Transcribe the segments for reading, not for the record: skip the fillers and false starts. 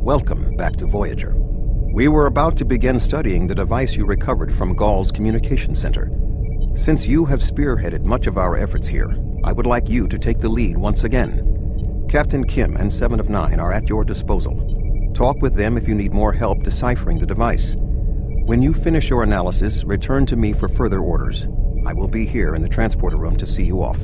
Welcome back to Voyager. We were about to begin studying the device you recovered from Gall's communication center. Since you have spearheaded much of our efforts here, I would like you to take the lead once again. Captain Kim and 7 of 9 are at your disposal. Talk with them if you need more help deciphering the device. When you finish your analysis, return to me for further orders. I will be here in the transporter room to see you off.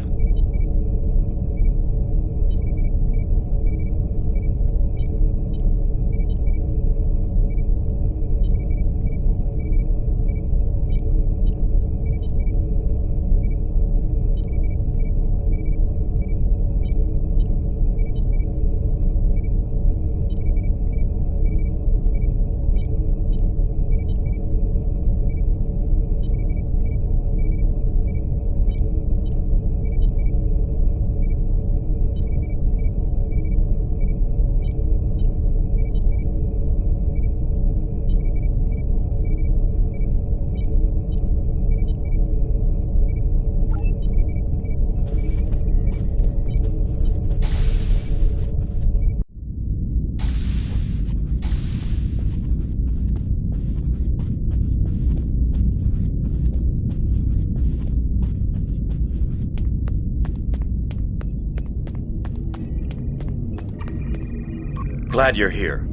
Glad you're here.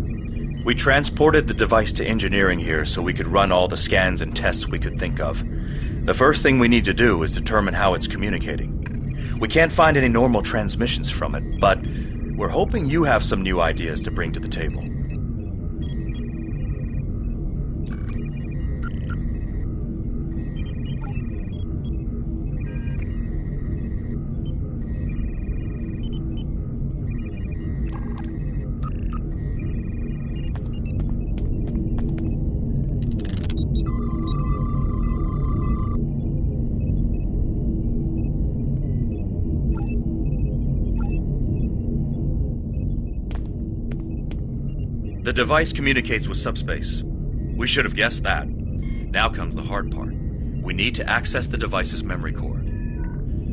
We transported the device to engineering here so we could run all the scans and tests we could think of. The first thing we need to do is determine how it's communicating. We can't find any normal transmissions from it, but we're hoping you have some new ideas to bring to the table. The device communicates with subspace. We should have guessed that. Now comes the hard part. We need to access the device's memory core.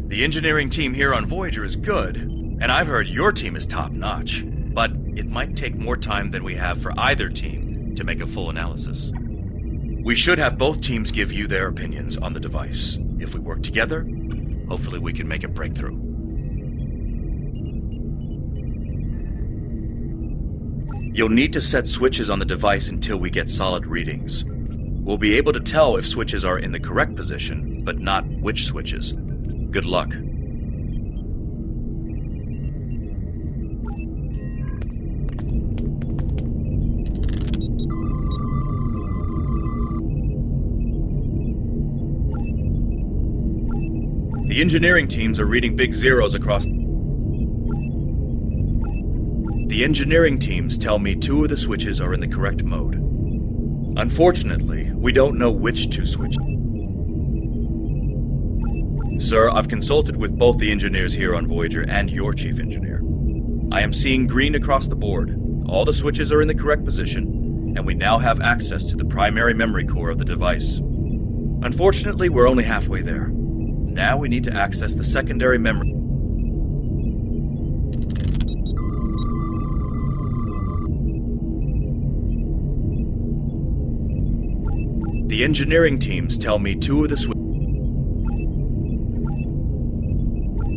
The engineering team here on Voyager is good, and I've heard your team is top-notch, but it might take more time than we have for either team to make a full analysis. We should have both teams give you their opinions on the device. If we work together, hopefully we can make a breakthrough. You'll need to set switches on the device until we get solid readings. We'll be able to tell if switches are in the correct position, but not which switches. Good luck. The engineering teams are reading big zeros across... The engineering teams tell me 2 of the switches are in the correct mode. Unfortunately, we don't know which 2 switches. Sir, I've consulted with both the engineers here on Voyager and your chief engineer. I am seeing green across the board. All the switches are in the correct position, and we now have access to the primary memory core of the device. Unfortunately, we're only halfway there. Now we need to access the secondary memory. The engineering teams tell me 2 of the switches.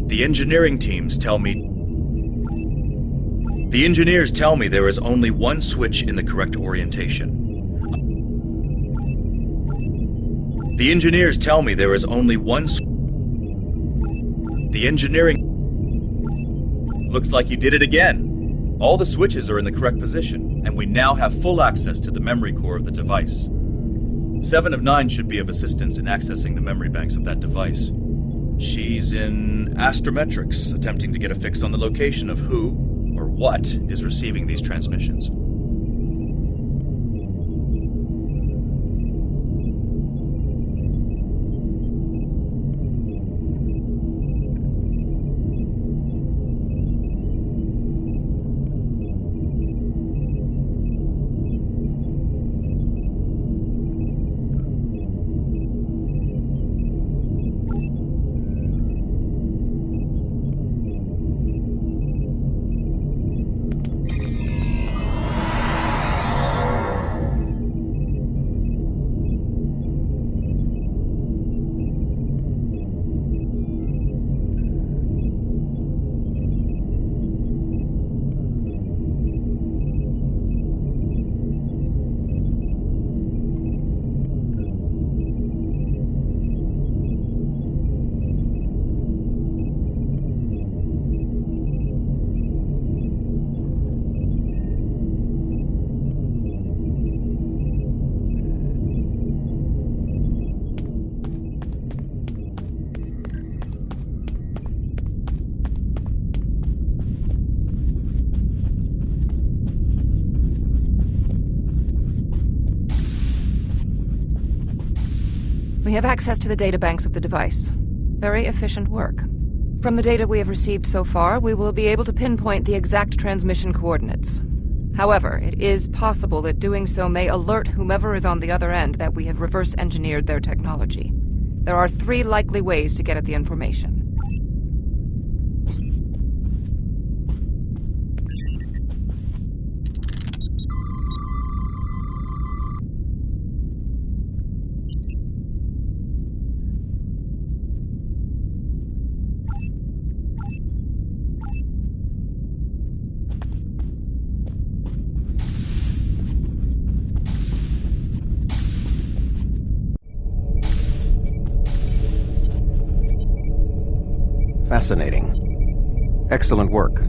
The engineering teams tell me... The engineers tell me there is only 1 switch in the correct orientation. The engineers tell me there is only 1 The engineering... Looks like you did it again. All the switches are in the correct position, and we now have full access to the memory core of the device. 7 of 9 should be of assistance in accessing the memory banks of that device. She's in astrometrics, attempting to get a fix on the location of who, or what, is receiving these transmissions. We have access to the databanks of the device. Very efficient work. From the data we have received so far, we will be able to pinpoint the exact transmission coordinates. However, it is possible that doing so may alert whomever is on the other end that we have reverse engineered their technology. There are 3 likely ways to get at the information. Fascinating. Excellent work.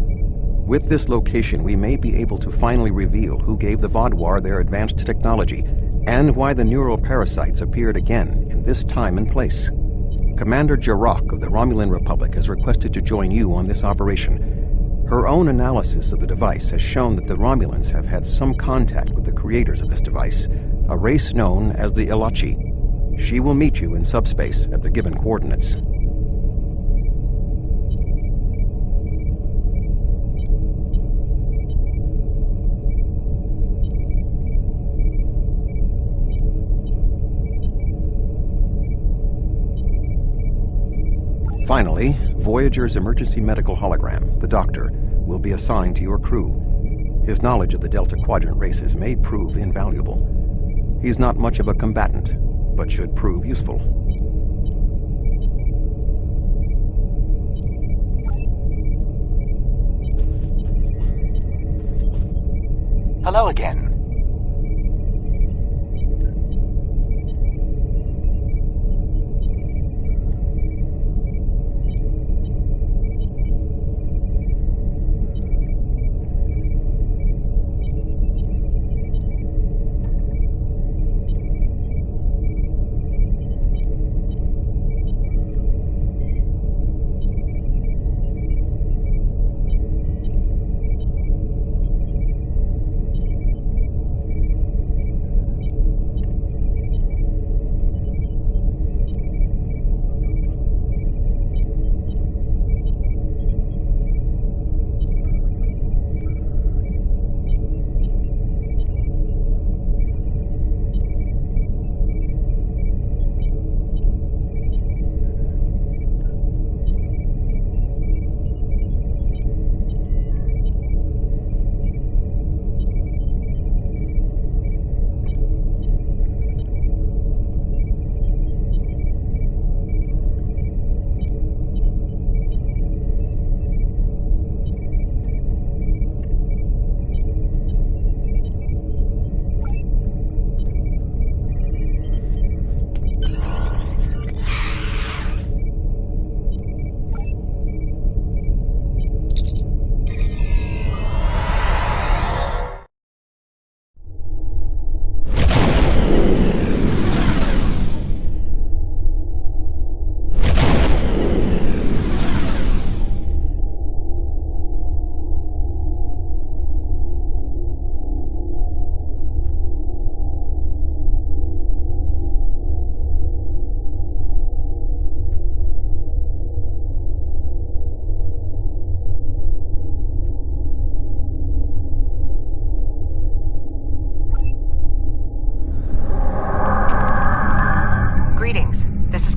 With this location, we may be able to finally reveal who gave the Vaadwaur their advanced technology, and why the neural parasites appeared again in this time and place. Commander Jarok of the Romulan Republic has requested to join you on this operation. Her own analysis of the device has shown that the Romulans have had some contact with the creators of this device, a race known as the Ilachi. She will meet you in subspace at the given coordinates. Finally, Voyager's emergency medical hologram, the Doctor, will be assigned to your crew. His knowledge of the Delta Quadrant races may prove invaluable. He's not much of a combatant, but should prove useful. Hello again.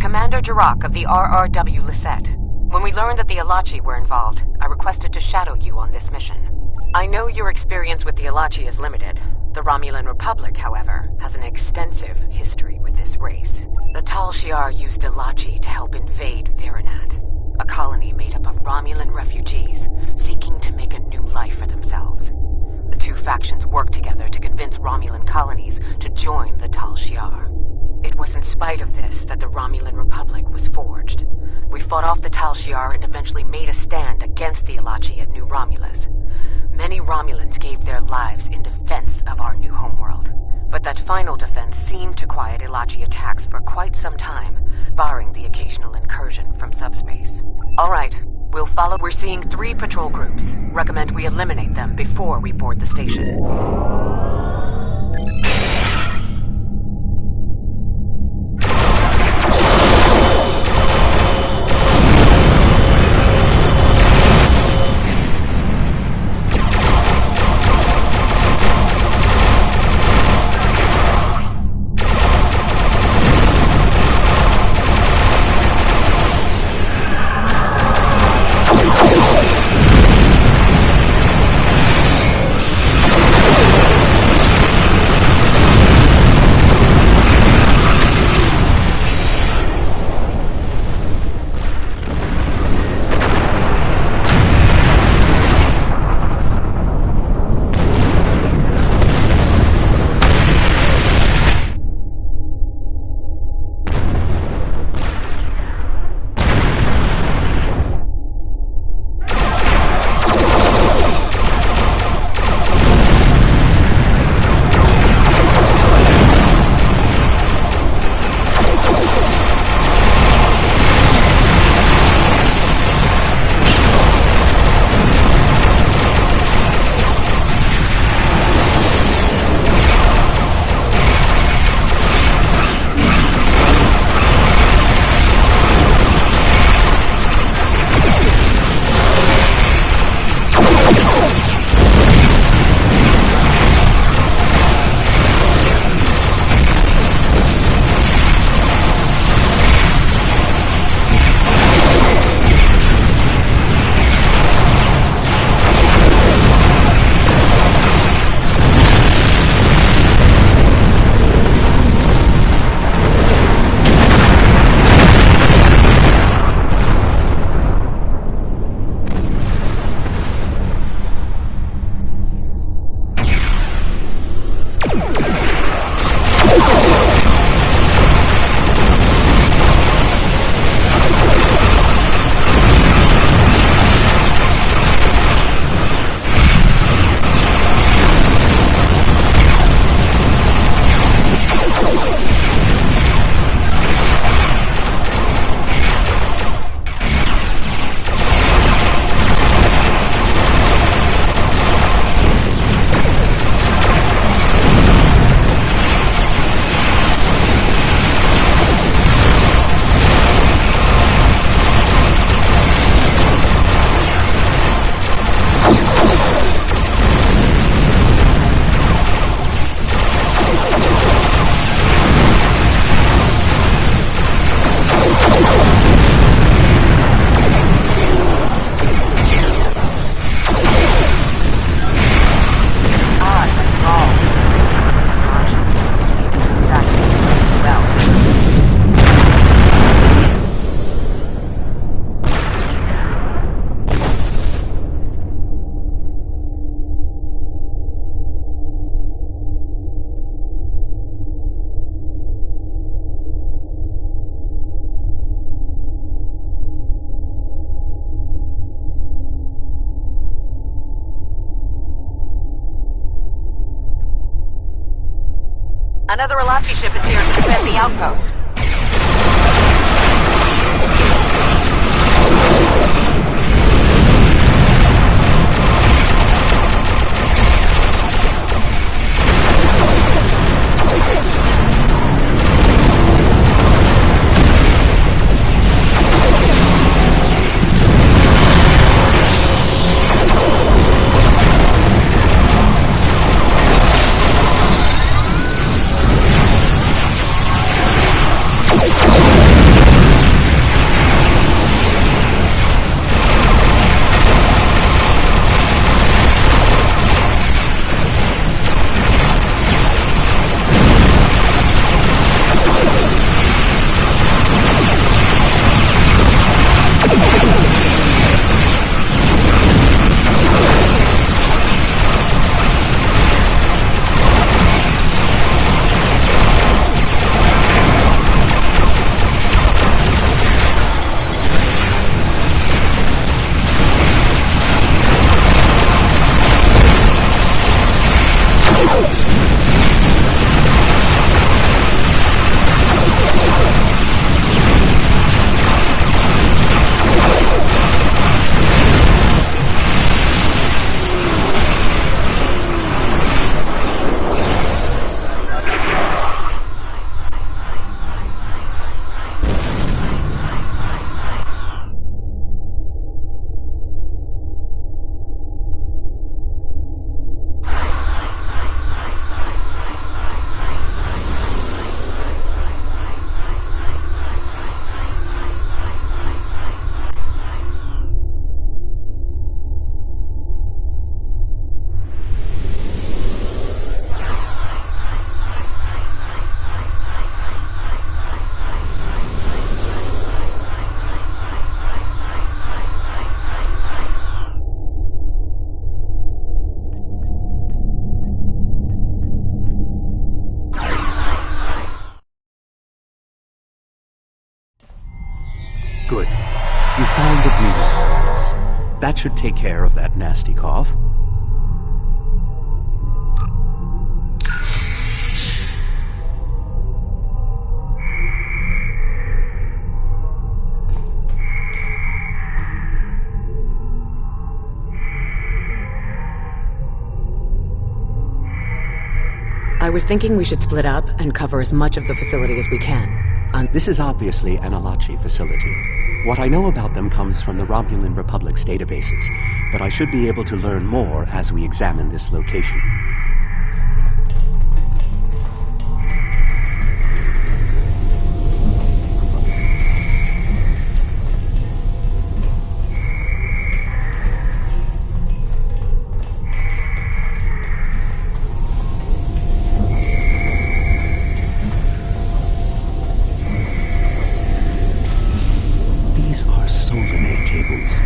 Commander Jarok of the RRW Lisette. When we learned that the Ilachi were involved, I requested to shadow you on this mission. I know your experience with the Ilachi is limited. The Romulan Republic, however, has an extensive history with this race. The Tal Shiar used Ilachi to help invade Veronat, a colony made up of Romulan refugees seeking to make a new life for themselves. The two factions worked together to convince Romulan colonies to join the Tal Shiar. It was in spite of this that the Romulan Republic was forged. We fought off the Tal Shiar and eventually made a stand against the Ilachi at New Romulus. Many Romulans gave their lives in defense of our new homeworld. But that final defense seemed to quiet Ilachi attacks for quite some time, barring the occasional incursion from subspace. All right, we'll follow. We're seeing 3 patrol groups. Recommend we eliminate them before we board the station. Another Alachi ship is here to defend the outpost. Good. You found the breathing apparatus. That should take care of that nasty cough. I was thinking we should split up and cover as much of the facility as we can. This is obviously an Alachi facility. What I know about them comes from the Romulan Republic's databases, but I should be able to learn more as we examine this location. These are Solanae tables.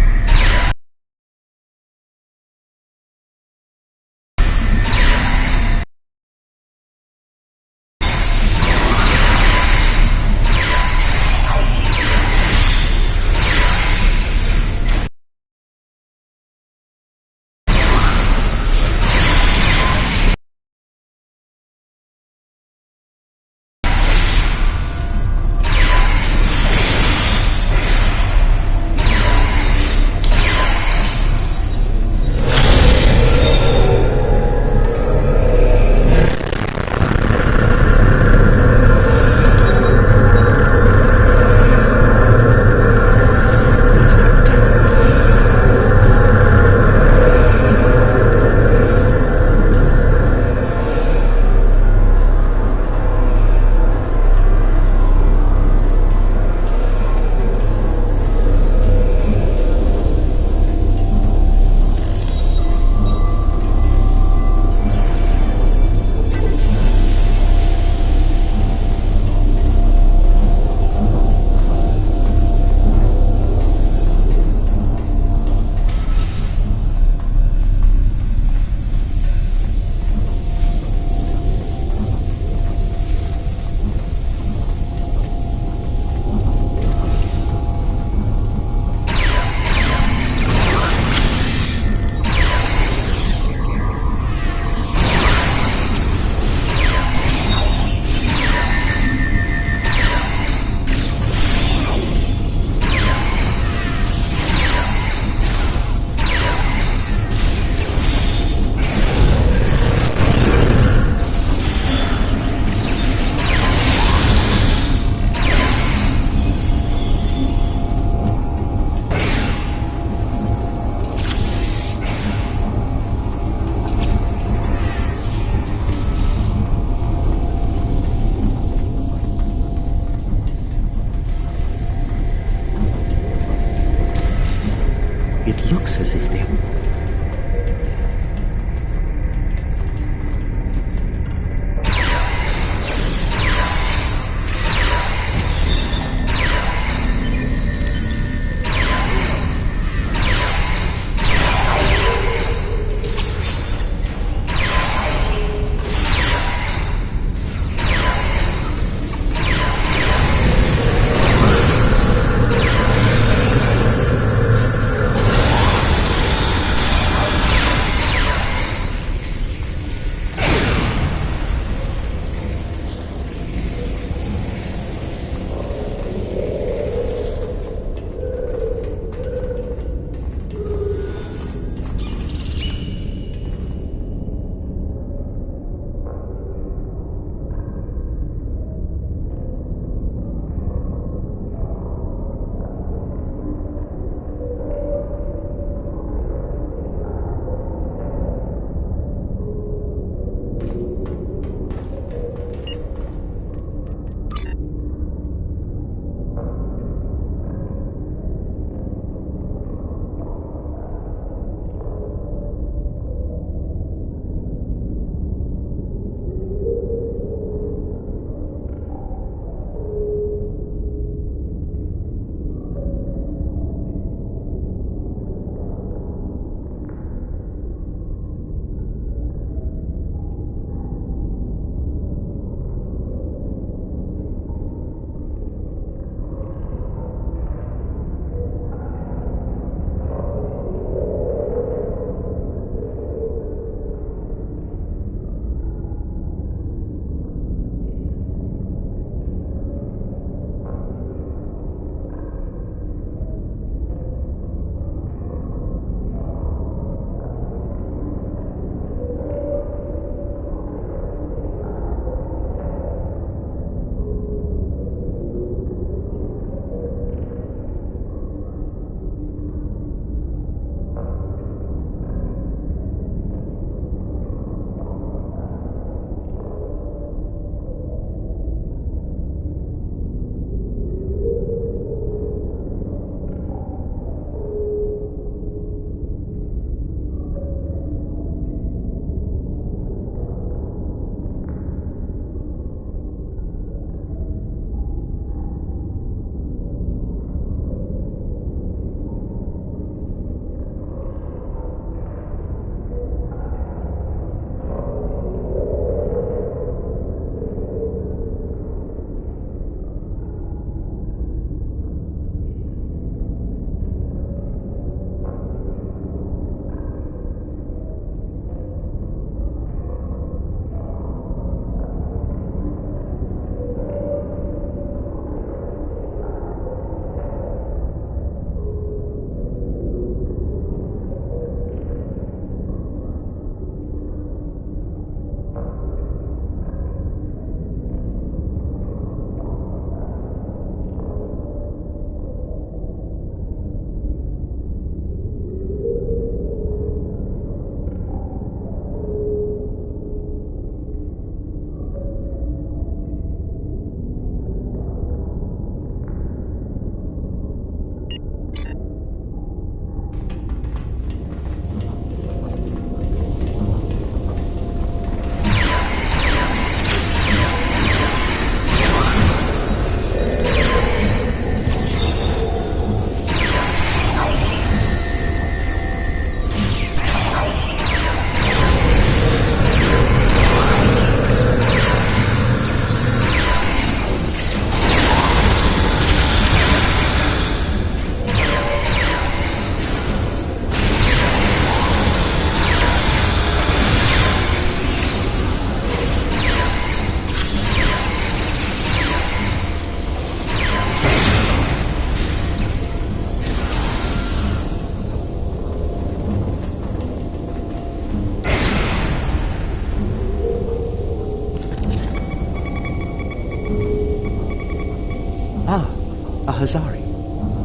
A Hazari.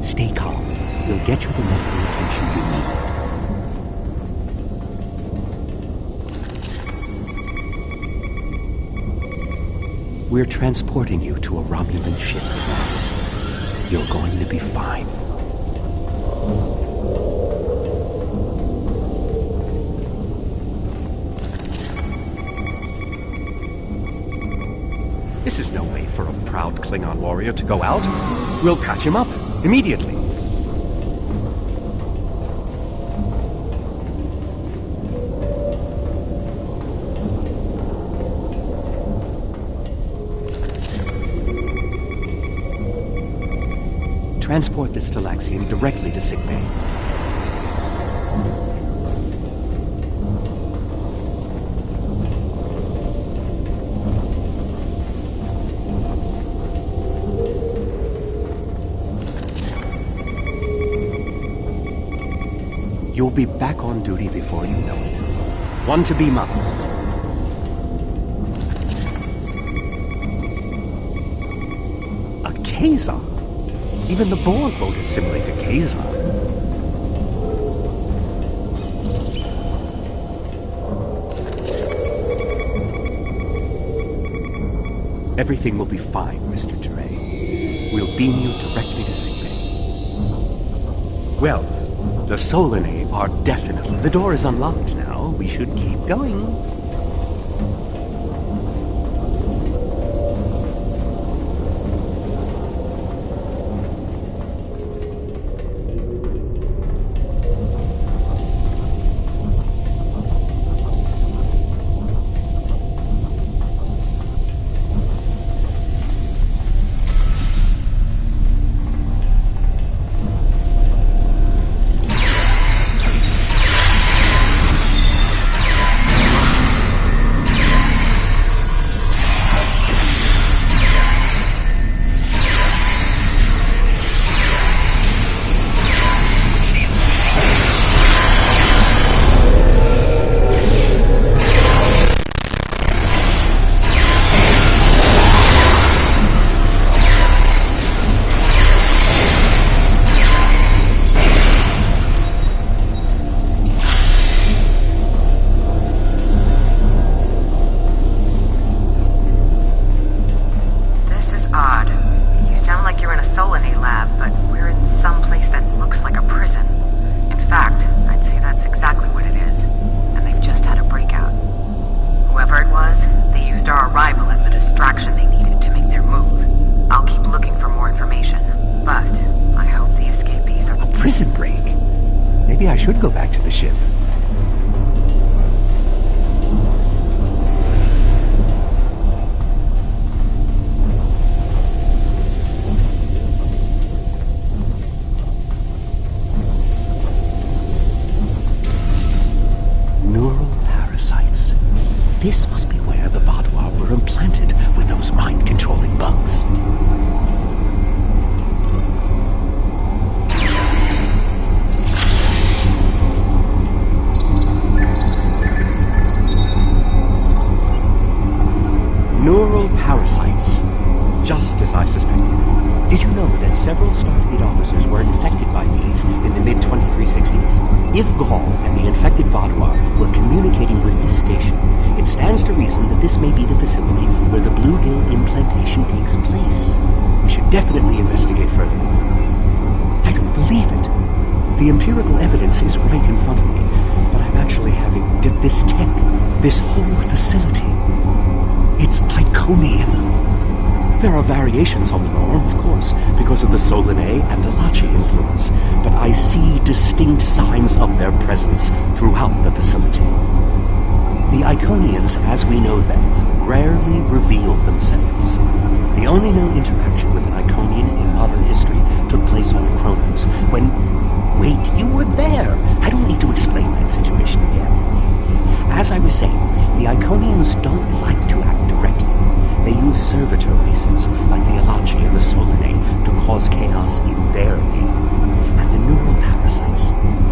Stay calm. We'll get you the medical attention you need. We're transporting you to a Romulan ship. You're going to be fine. This is no way for a proud Klingon warrior to go out. We'll patch him up immediately. Transport this Talaxian directly to sickbay. You'll be back on duty before you know it. One to beam up. A Kazar? Even the Borg won't assimilate a Kazar. Everything will be fine, Mr. Teray. We'll beam you directly to sickbay. Well, the Solanae are definitely... The door is unlocked now. We should keep going. Maybe I should go back to the ship. Neural parasites. This must be where the Vaadwaur were implanted with those mind-controlling bugs. Neural parasites. Just as I suspected. Did you know that several Starfleet officers were infected by these in the mid-2360s? If Gaul and the infected Vaadwaur were communicating with this station, it stands to reason that this may be the facility where the bluegill implantation takes place. We should definitely investigate further. I don't believe it. The empirical evidence is right in front of me, but I'm actually having this tech, this whole facility. It's Iconian. There are variations on the norm, of course, because of the Solanae and Alachi influence, but I see distinct signs of their presence throughout the facility. The Iconians, as we know them, rarely reveal themselves. The only known interaction with an Iconian in modern history took place on Kronos, when... Wait, you were there! I don't need to explain that situation again. As I was saying, the Iconians don't like to act directly. They use servitor races, like the Alachi and the Solanae, to cause chaos in their name. And the neural parasites,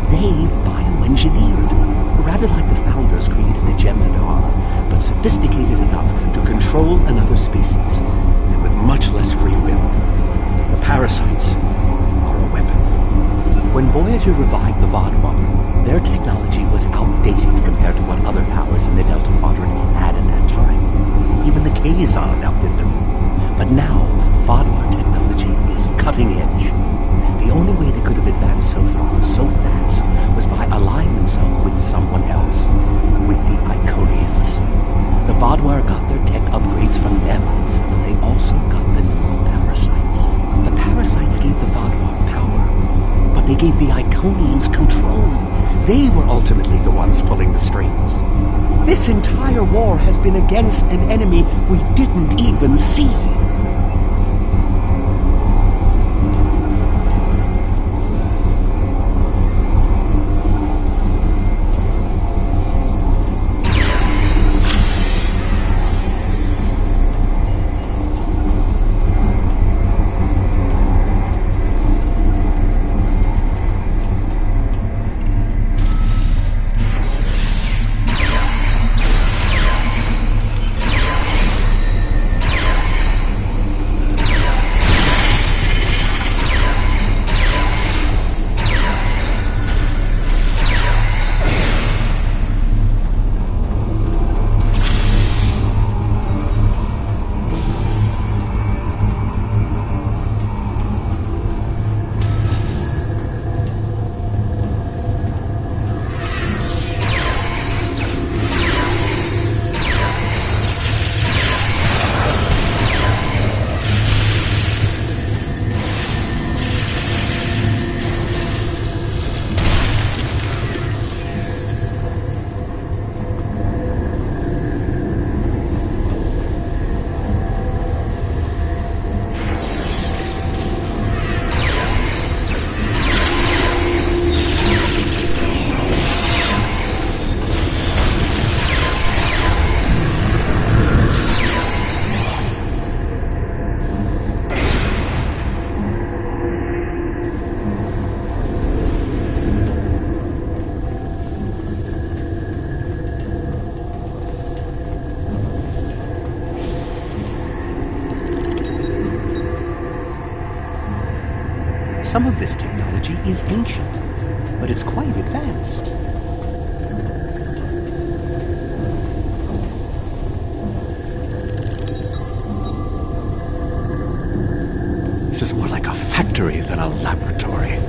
they've bioengineered. Rather like the founders created the Jem'Hadar, but sophisticated enough to control another species, and with much less free will. The parasites are a weapon. When Voyager revived the Vaadwaur, their technology was outdated compared to what other powers in the Delta Quadrant had at that time. Even the Kazon outdid them. But now, Vaadwaur technology is cutting edge. The only way they could have advanced so far, so fast, was by aligning themselves with someone else, with the Iconians. The Vaadwaur got their tech upgrades from them, but they also got the normal parasites. The parasites gave the Vaadwaur power, but they gave the Iconians control. They were ultimately the ones pulling the strings. This entire war has been against an enemy we didn't even see. Some of this technology is ancient, but it's quite advanced. This is more like a factory than a laboratory.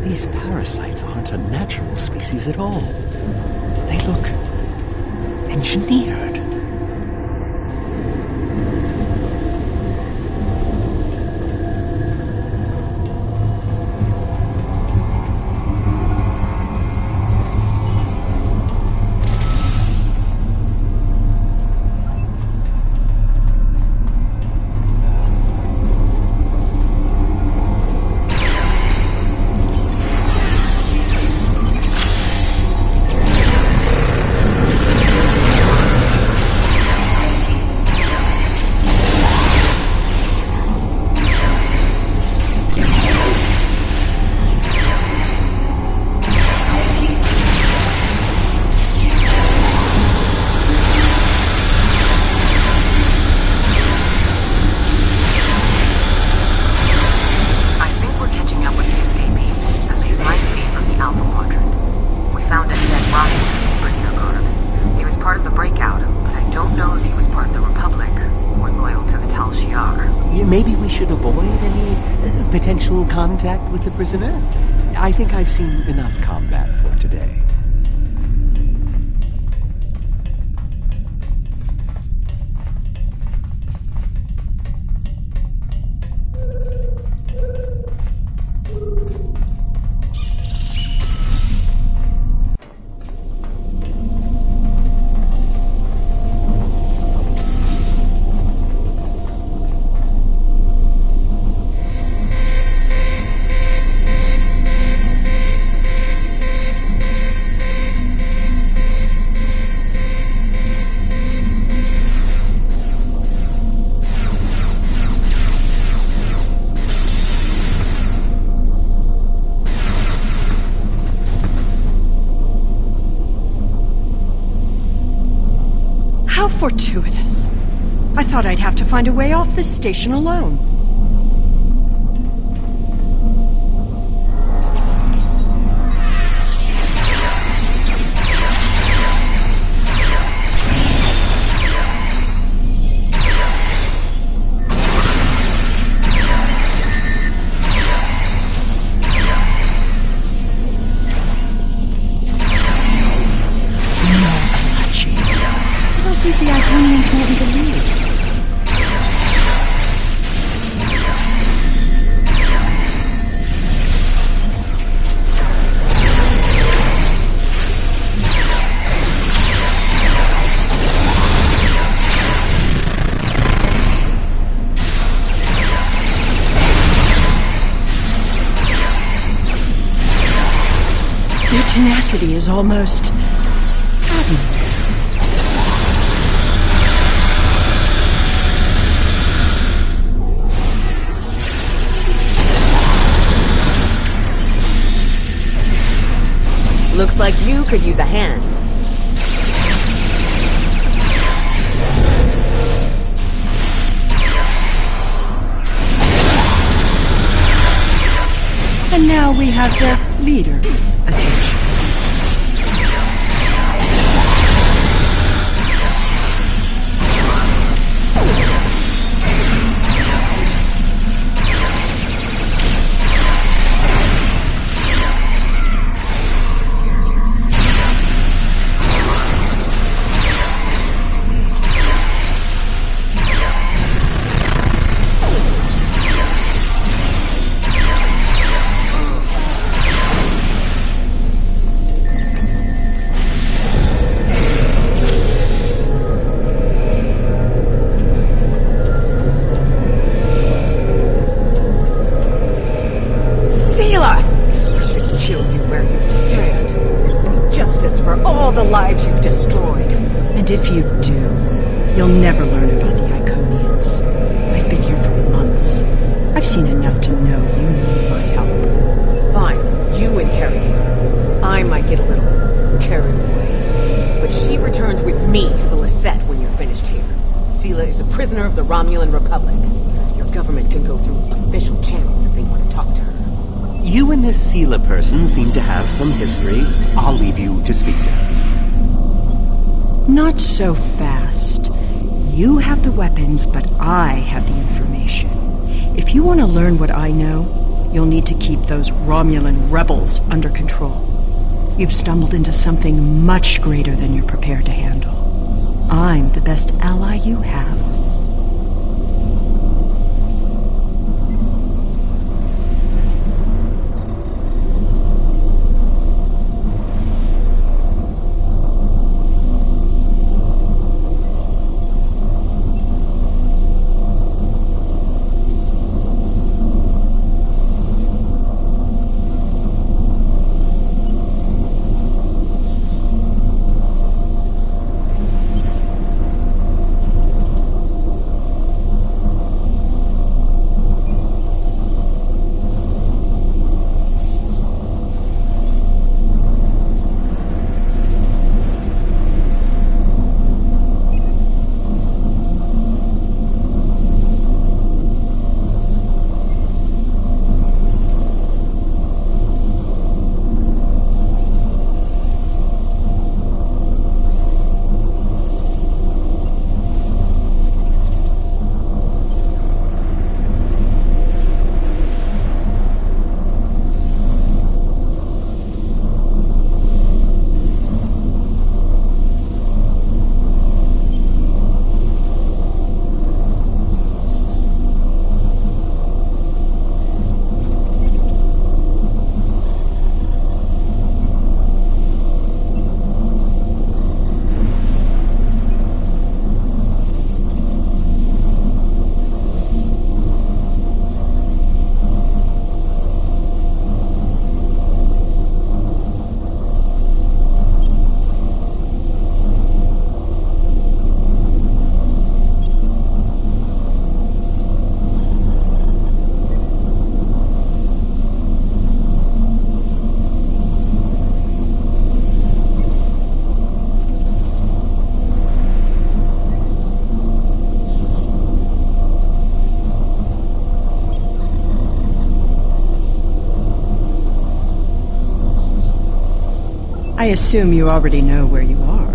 These parasites aren't a natural species at all. They look engineered. Maybe we should avoid any potential contact with the prisoner? I think I've seen enough combat for today. Fortuitous. I thought I'd have to find a way off this station alone. I think the Iconians will be the lead. Your tenacity is almost admirable. Looks like you could use a hand. And now we have the leader's attention. The lives you've destroyed. And if you do, you'll never learn about the Iconians. I've been here for months. I've seen enough to know you need my help. Fine, you interrogate her. I might get a little carried away. But she returns with me to the Lisette when you're finished here. Sela is a prisoner of the Romulan Republic. Your government can go through official channels if they want to talk to her. You and this Sela person seem to have some history. I'll leave you to speak to her. Not so fast. You have the weapons, but I have the information. If you want to learn what I know, you'll need to keep those Romulan rebels under control. You've stumbled into something much greater than you're prepared to handle. I'm the best ally you have. I assume you already know where you are.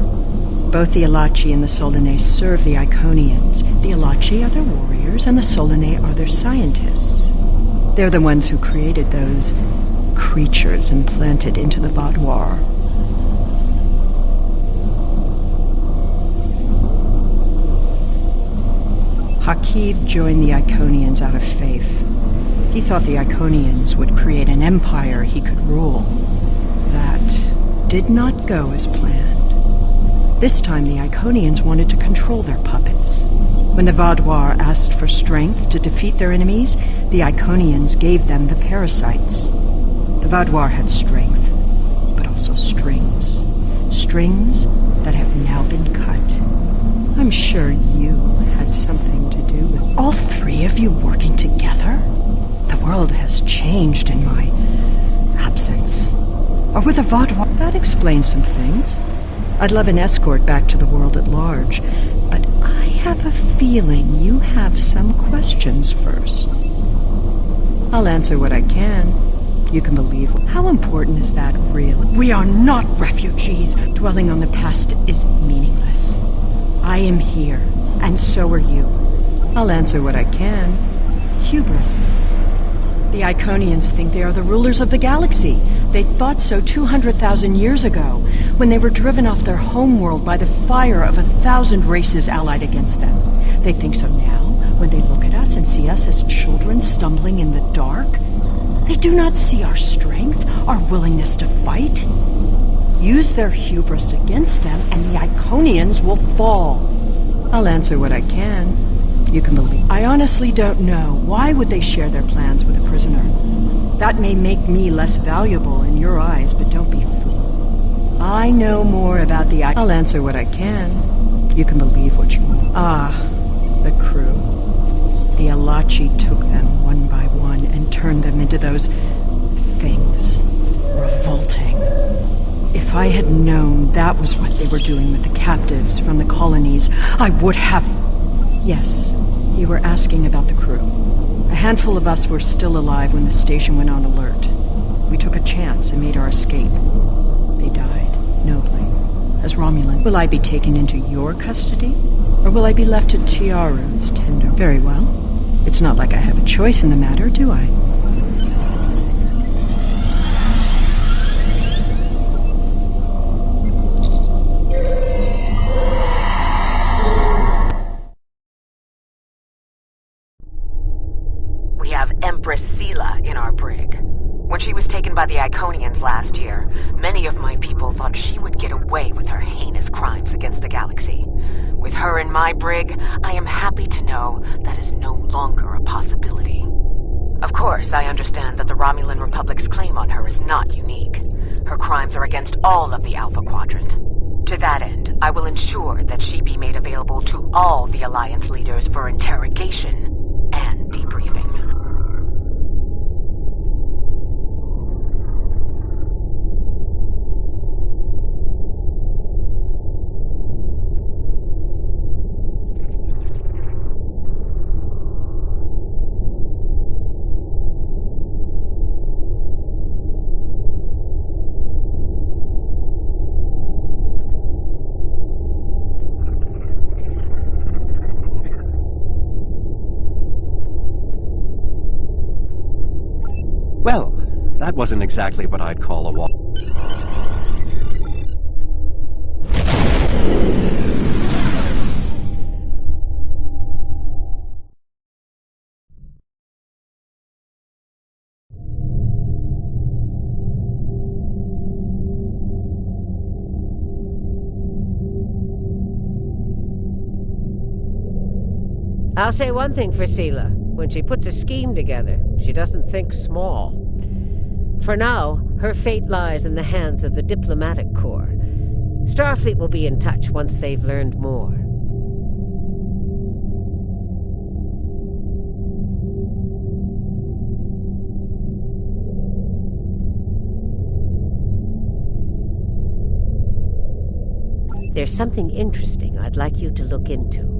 Both the Alachi and the Solanae serve the Iconians. The Alachi are their warriors, and the Solanae are their scientists. They're the ones who created those creatures implanted into the Vaadwaur. Hakiv joined the Iconians out of faith. He thought the Iconians would create an empire he could rule. That did not go as planned. This time the Iconians wanted to control their puppets. When the Vaadwaur asked for strength to defeat their enemies, the Iconians gave them the parasites. The Vaadwaur had strength, but also strings. Strings that have now been cut. I'm sure you had something to do with all three of you working together. The world has changed in my absence. Or with the Vaadwaur. That explains some things. I'd love an escort back to the world at large, but I have a feeling you have some questions first. I'll answer what I can. You can believe. How important is that, really? We are not refugees. Dwelling on the past is meaningless. I am here, and so are you. I'll answer what I can. Hubris. The Iconians think they are the rulers of the galaxy. They thought so 200,000 years ago, when they were driven off their homeworld by the fire of 1,000 races allied against them. They think so now, when they look at us and see us as children stumbling in the dark. They do not see our strength, our willingness to fight. Use their hubris against them, and the Iconians will fall. I'll answer what I can. You can believe. I honestly don't know. Why would they share their plans with a prisoner? That may make me less valuable in your eyes, but don't be fooled. I know more about the... I'll answer what I can. You can believe what you want. Ah, the crew. The Alachi took them one by one and turned them into those things. Revolting. If I had known that was what they were doing with the captives from the colonies, I would have... Yes, you were asking about the crew. A handful of us were still alive when the station went on alert. We took a chance and made our escape. They died, nobly, as Romulan. Will I be taken into your custody? Or will I be left to Chiaru's tender? Very well. It's not like I have a choice in the matter, do I? Empress Sela in our brig. When she was taken by the Iconians last year, many of my people thought she would get away with her heinous crimes against the galaxy. With her in my brig, I am happy to know that is no longer a possibility. Of course, I understand that the Romulan Republic's claim on her is not unique. Her crimes are against all of the Alpha Quadrant. To that end, I will ensure that she be made available to all the Alliance leaders for interrogation and debriefing. Well, that wasn't exactly what I'd call a walk. I'll say one thing for Sela. When she puts a scheme together, she doesn't think small. For now, her fate lies in the hands of the diplomatic corps. Starfleet will be in touch once they've learned more. There's something interesting I'd like you to look into.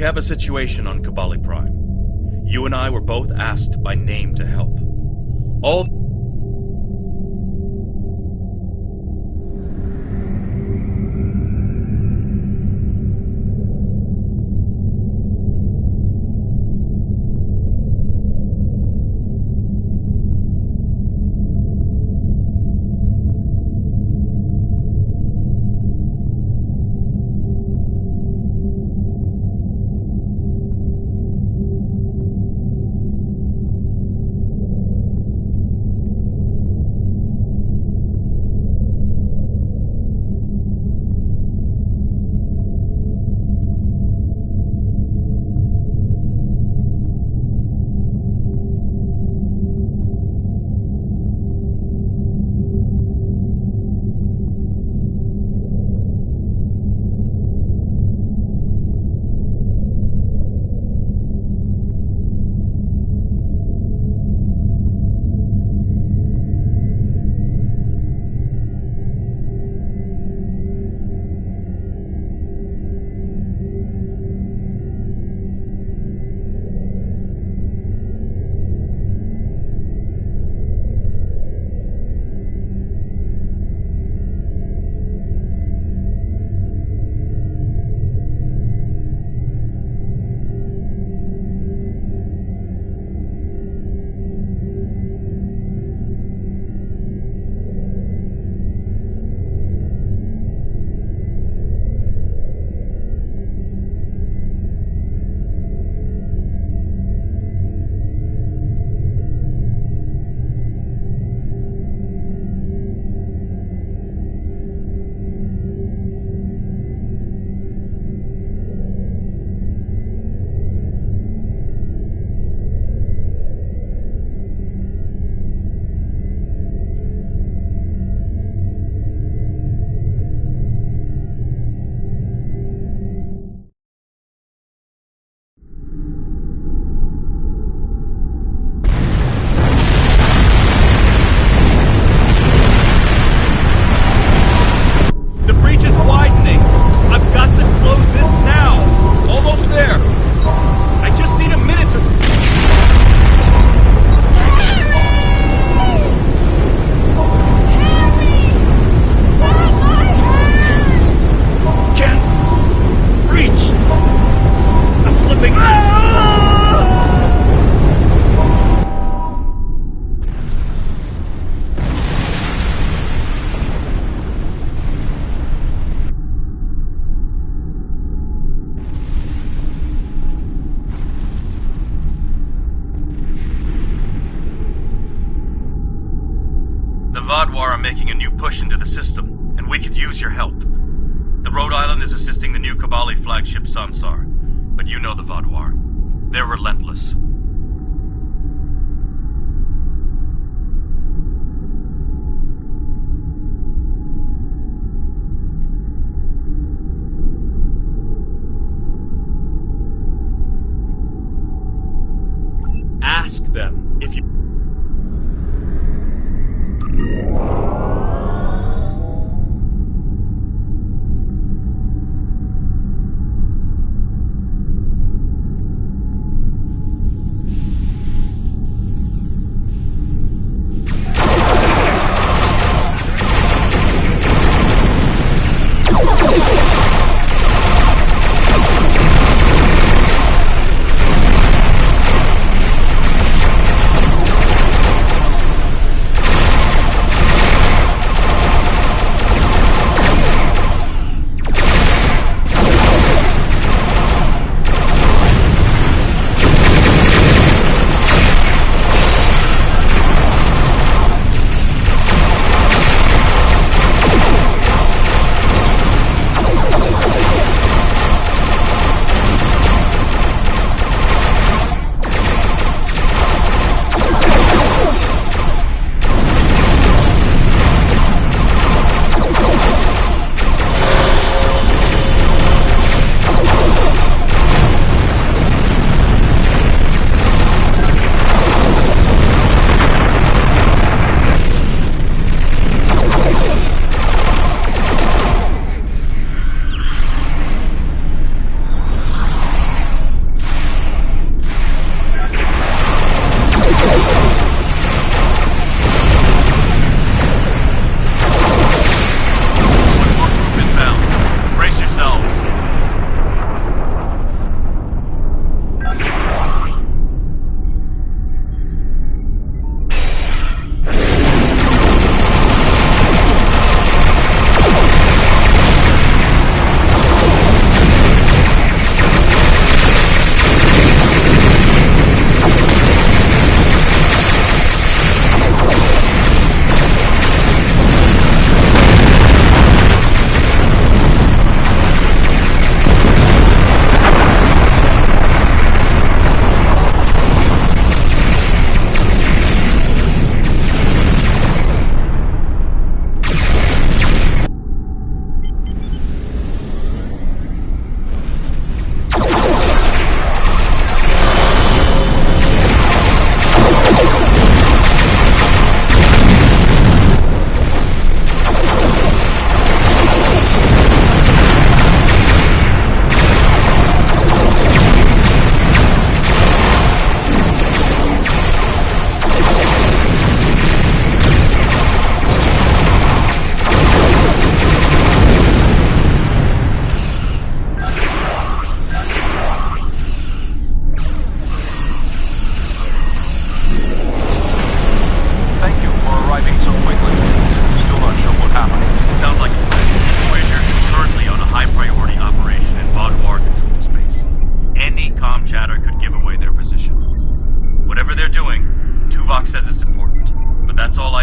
have a situation on Kabali Prime. You and I were both asked by name to help. All... Vadwar are making a new push into the system, and we could use your help. The Rhode Island is assisting the new Kabali flagship Samsar, but you know the Vadwar. They're relentless. Ask them if you...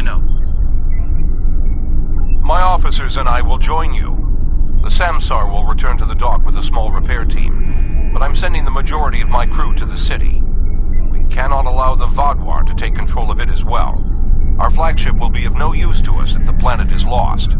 I know. My officers and I will join you. The Samsar will return to the dock with a small repair team, but I'm sending the majority of my crew to the city. We cannot allow the Vadwar to take control of it as well. Our flagship will be of no use to us if the planet is lost.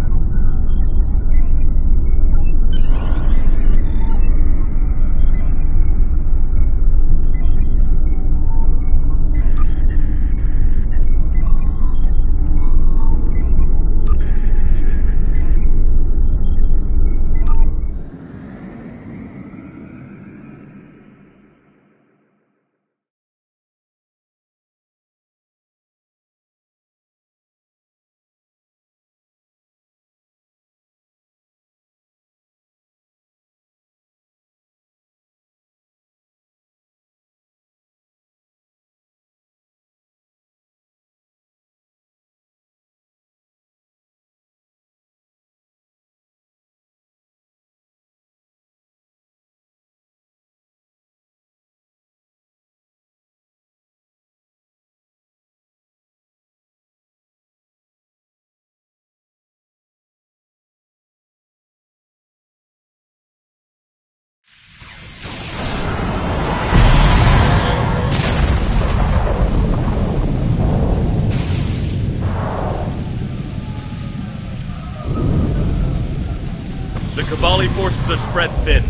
The Kabali forces are spread thin,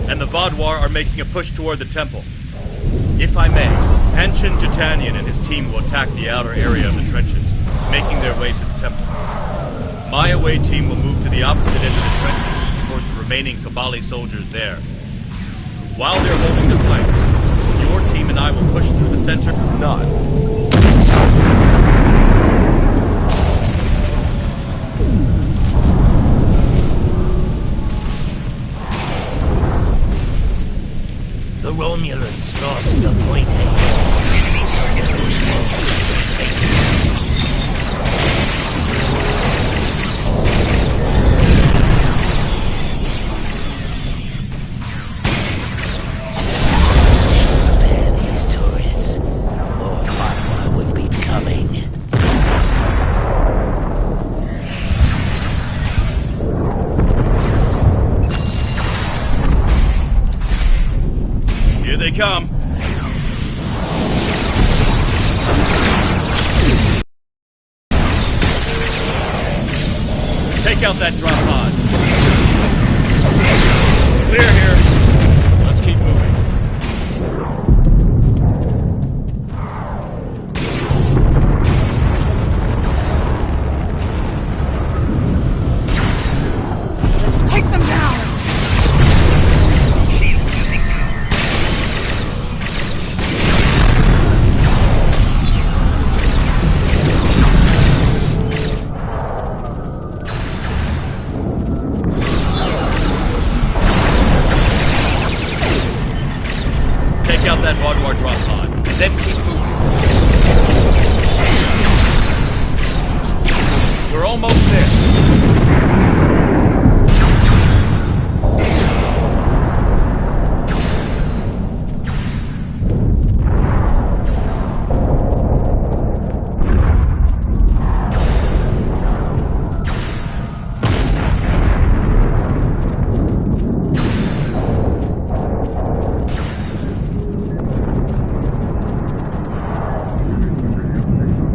and the Vadwar are making a push toward the temple. If I may, Hanshin Jatanian and his team will attack the outer area of the trenches, making their way to the temple. My away team will move to the opposite end of the trenches to support the remaining Kabali soldiers there. While they're holding the flanks, your team and I will push through the center. None. The Romulans lost the point A. Repair these turrets. More Fatwa will be coming. Here they come. Take out that drop pod. Clear here. Let's keep moving. Let's take them down! Take out that Vadwar drop pod, then keep moving. We're almost there.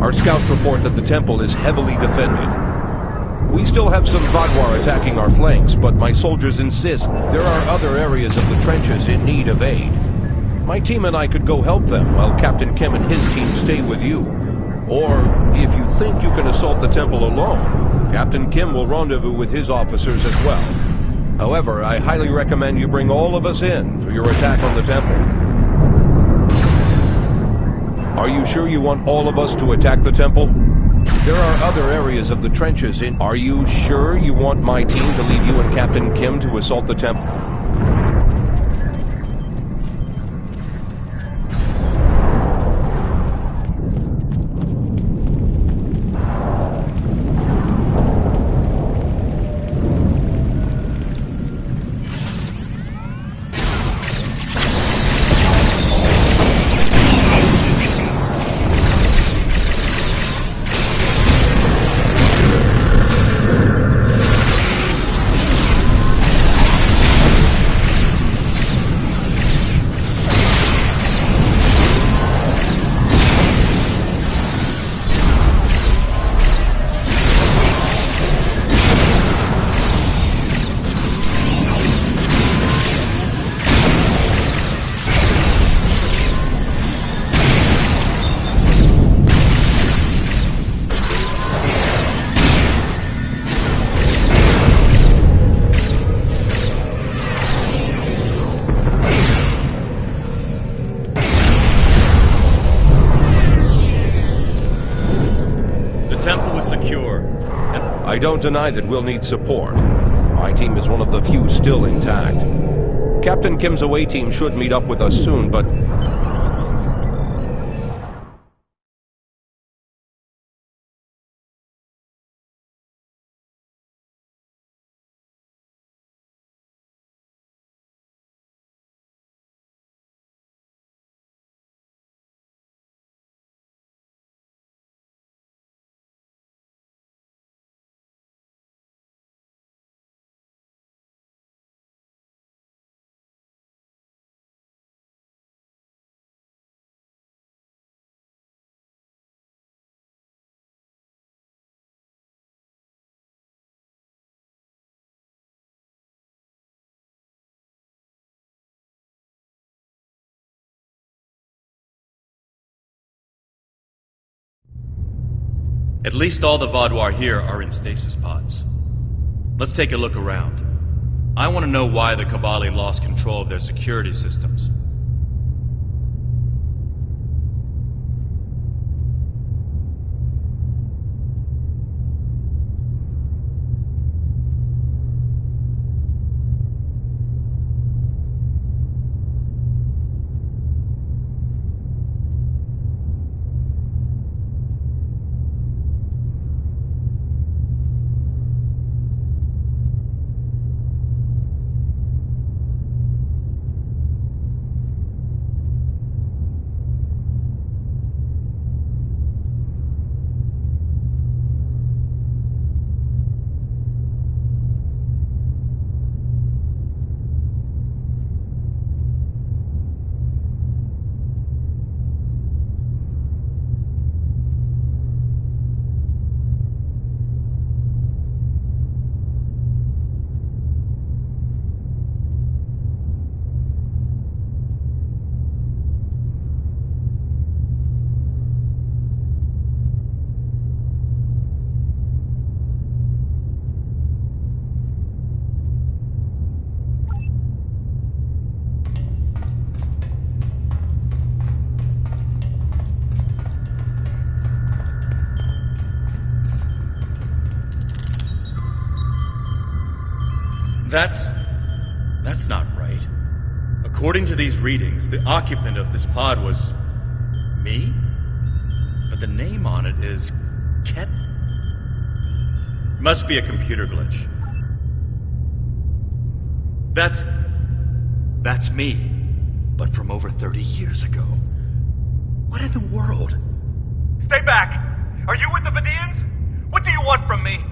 Our scouts report that the temple is heavily defended. We still have some Vadwar attacking our flanks, but my soldiers insist there are other areas of the trenches in need of aid. My team and I could go help them, while Captain Kim and his team stay with you. Or, if you think you can assault the temple alone, Captain Kim will rendezvous with his officers as well. However, I highly recommend you bring all of us in for your attack on the temple. Are you sure you want all of us to attack the temple? There are other areas of the trenches in... Are you sure you want my team to leave you and Captain Kim to assault the temple? temple is secure, and I don't deny that we'll need support. My team is one of the few still intact. Captain Kim's away team should meet up with us soon, but... at least all the Vaadwaur here are in stasis pods. Let's take a look around. I want to know why the Kabali lost control of their security systems. That's not right. According to these readings, the occupant of this pod was... me? But the name on it is... Ket? Must be a computer glitch. That's me. But from over 30 years ago. What in the world? Stay back! Are you with the Vidians? What do you want from me?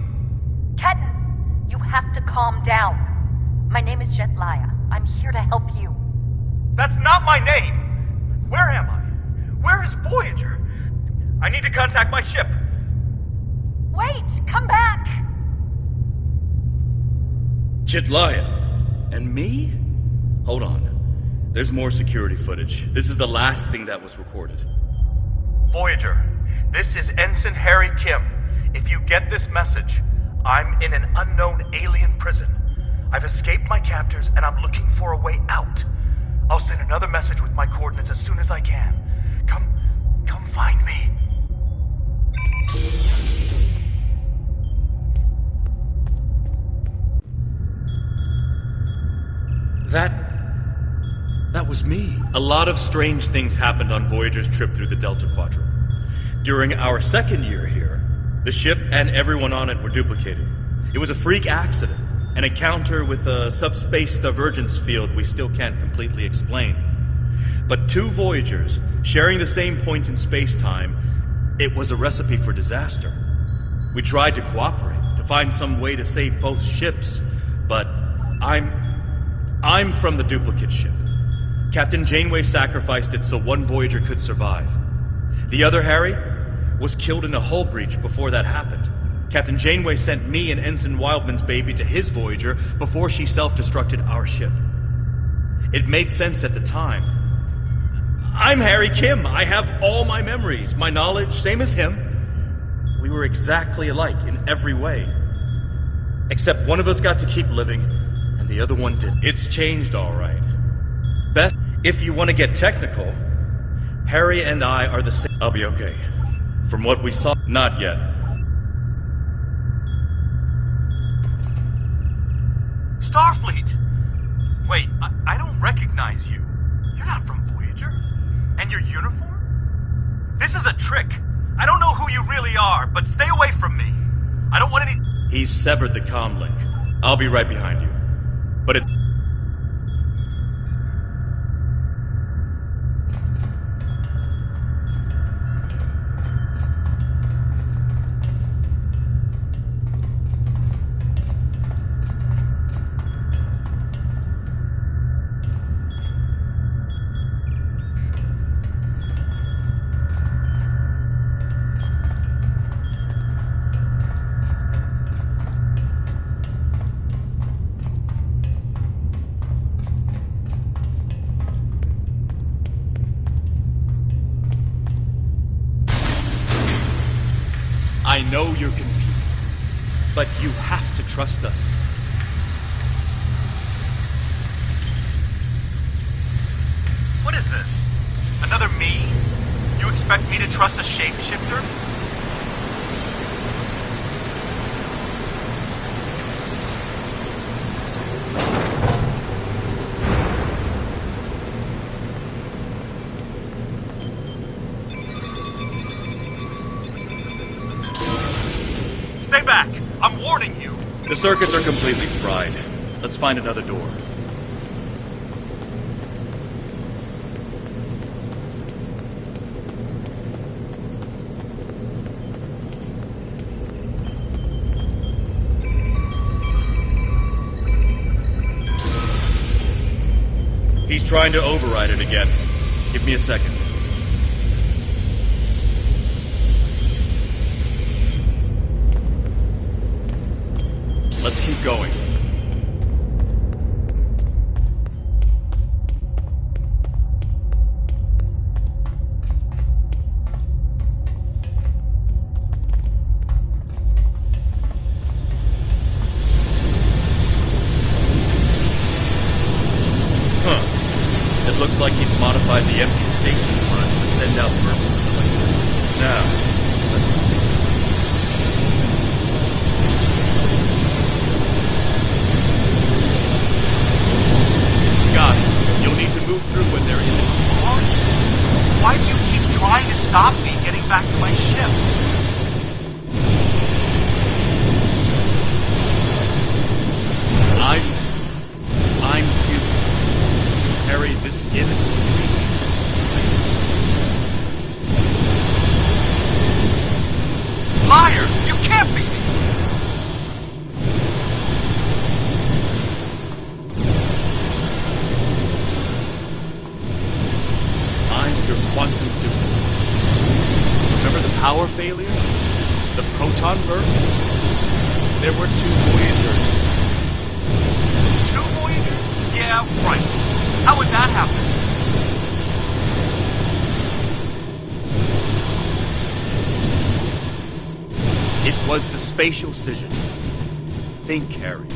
Ketan, you have to calm down. My name is Jet Laya. I'm here to help you. That's not my name! Where am I? Where is Voyager? I need to contact my ship. Wait! Come back! Chitlaya? And me? Hold on. There's more security footage. This is the last thing that was recorded. Voyager, this is Ensign Harry Kim. If you get this message, I'm in an unknown alien prison. I've escaped my captors and I'm looking for a way out. I'll send another message with my coordinates as soon as I can. Come find me. That was me. A lot of strange things happened on Voyager's trip through the Delta Quadrant. During our second year here, the ship and everyone on it were duplicated. It was a freak accident, an encounter with a subspace divergence field we still can't completely explain. But two Voyagers, sharing the same point in space-time, it was a recipe for disaster. We tried to cooperate, to find some way to save both ships, but I'm from the duplicate ship. Captain Janeway sacrificed it so one Voyager could survive. The other, Harry, was killed in a hull breach before that happened. Captain Janeway sent me and Ensign Wildman's baby to his Voyager before she self-destructed our ship. It made sense at the time. I'm Harry Kim. I have all my memories, my knowledge, same as him. We were exactly alike in every way. Except one of us got to keep living, and the other one didn't. It's changed all right. Beth, if you want to get technical, Harry and I are the same. I'll be okay. From what we saw, not yet. Starfleet! Wait, I don't recognize you. You're not from Voyager. And your uniform? This is a trick. I don't know who you really are, but stay away from me. I don't want any... He's severed the comm link. I'll be right behind you. But it's... I know you're confused, but you have to trust us. What is this? Another me? You expect me to trust a shapeshifter? Stay back! I'm warning you! The circuits are completely fried. Let's find another door. He's trying to override it again. Give me a second. Let's keep going. It looks like he's modified the empty stasis pods to send out bursts of electricity. Now, let's see. Got it. You'll need to move through when they're in the car. Why do you keep trying to stop me getting back to my ship? I'm human. Harry, this isn't going to be easy. Liar! You can't be me! I'm your quantum dupe. Remember the power failures? The proton bursts? There were 2 Voyagers. 2 Voyagers? Yeah, right. How would that happen? It was the spatial scission. Think, Harry.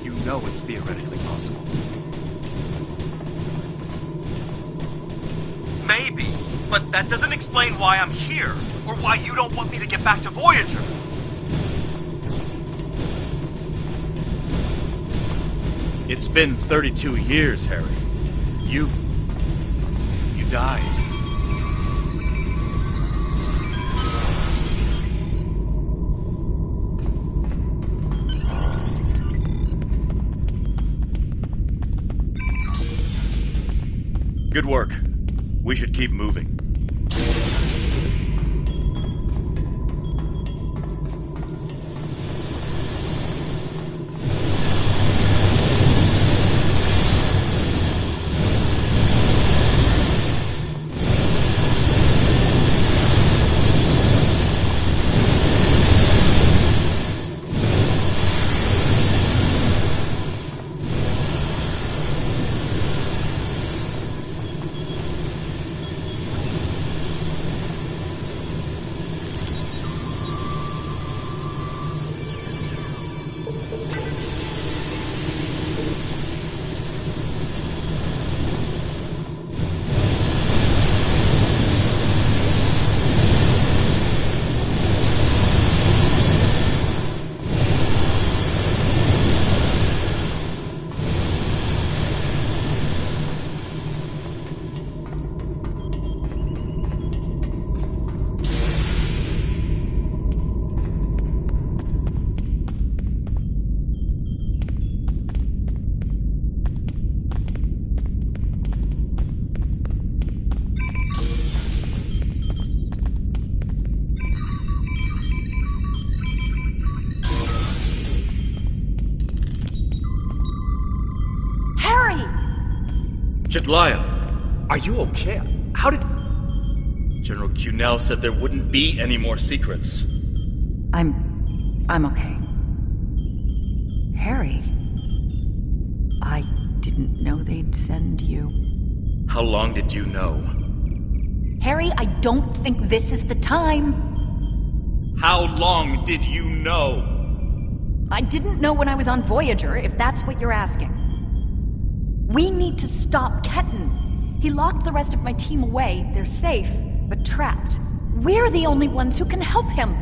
You know it's theoretically possible. Maybe, but that doesn't explain why I'm here, or why you don't want me to get back to Voyager. It's been 32 years, Harry. You died. Good work. We should keep moving. Jetlaya, are you okay? How did... General Cunell said there wouldn't be any more secrets. I'm okay. Harry, I didn't know they'd send you. How long did you know? Harry, I don't think this is the time. How long did you know? I didn't know when I was on Voyager, if that's what you're asking. We need to stop Ketan. He locked the rest of my team away. They're safe, but trapped. We're the only ones who can help him.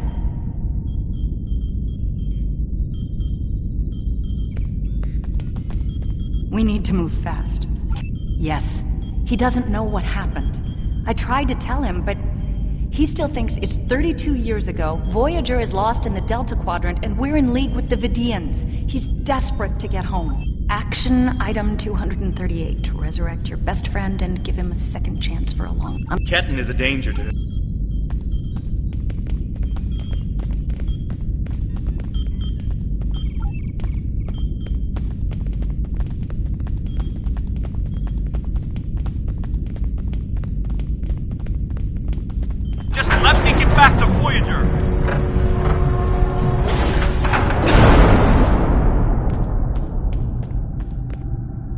We need to move fast. Yes, he doesn't know what happened. I tried to tell him, but he still thinks it's 32 years ago, Voyager is lost in the Delta Quadrant, and we're in league with the Vidians. He's desperate to get home. Action item 238. Resurrect your best friend and give him a second chance for a long... Ketan is a danger to him. Just let me get back to Voyager!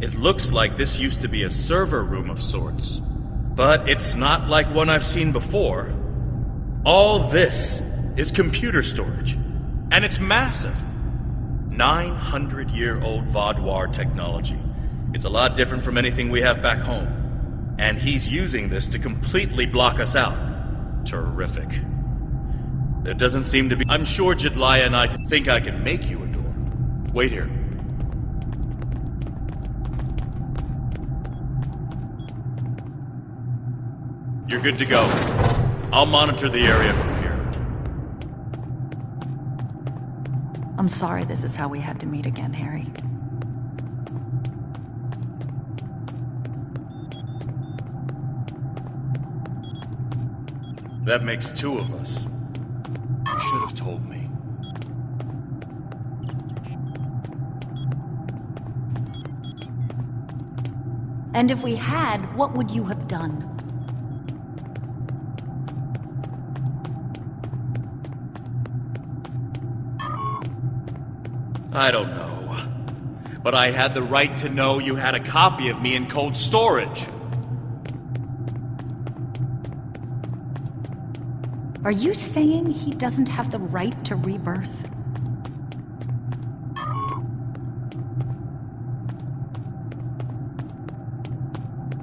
It looks like this used to be a server room of sorts. But it's not like one I've seen before. All this is computer storage. And it's massive. 900-year-old Vaadwaur technology. It's a lot different from anything we have back home. And he's using this to completely block us out. Terrific. There doesn't seem to be... I'm sure Jetlaya and I think I can make you a door. Wait here. You're good to go. I'll monitor the area from here. I'm sorry this is how we had to meet again, Harry. That makes two of us. You should have told me. And if we had, what would you have done? I don't know. But I had the right to know you had a copy of me in cold storage. Are you saying he doesn't have the right to rebirth?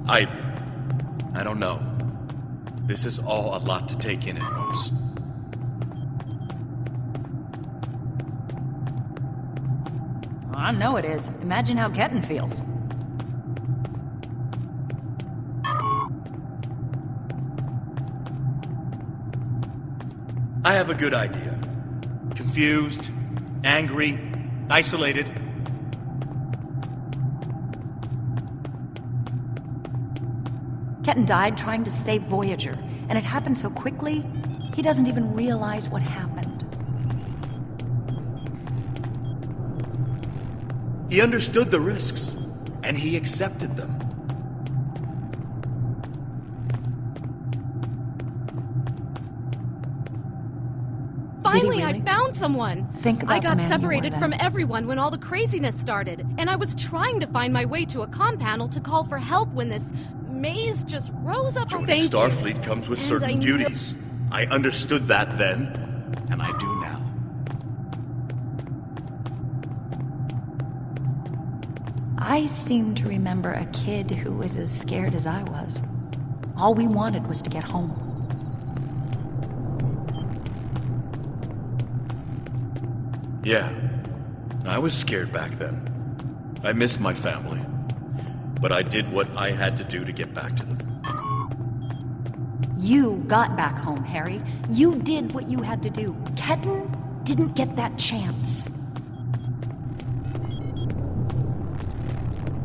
I don't know. This is all a lot to take in at once. I know it is. Imagine how Ketan feels. I have a good idea. Confused, angry, isolated. Ketan died trying to save Voyager, and it happened so quickly, he doesn't even realize what happened. He understood the risks, and he accepted them. Finally, really? I found someone! Think about I the got man you separated were from then. everyone when all the craziness started, and I was trying to find my way to a comm panel to call for help when this maze just rose up. Joining Thank you. Starfleet comes with And certain I know- duties. I understood that then, and I do now. I seem to remember a kid who was as scared as I was. All we wanted was to get home. Yeah, I was scared back then. I missed my family. But I did what I had to do to get back to them. You got back home, Harry. You did what you had to do. Ketan didn't get that chance.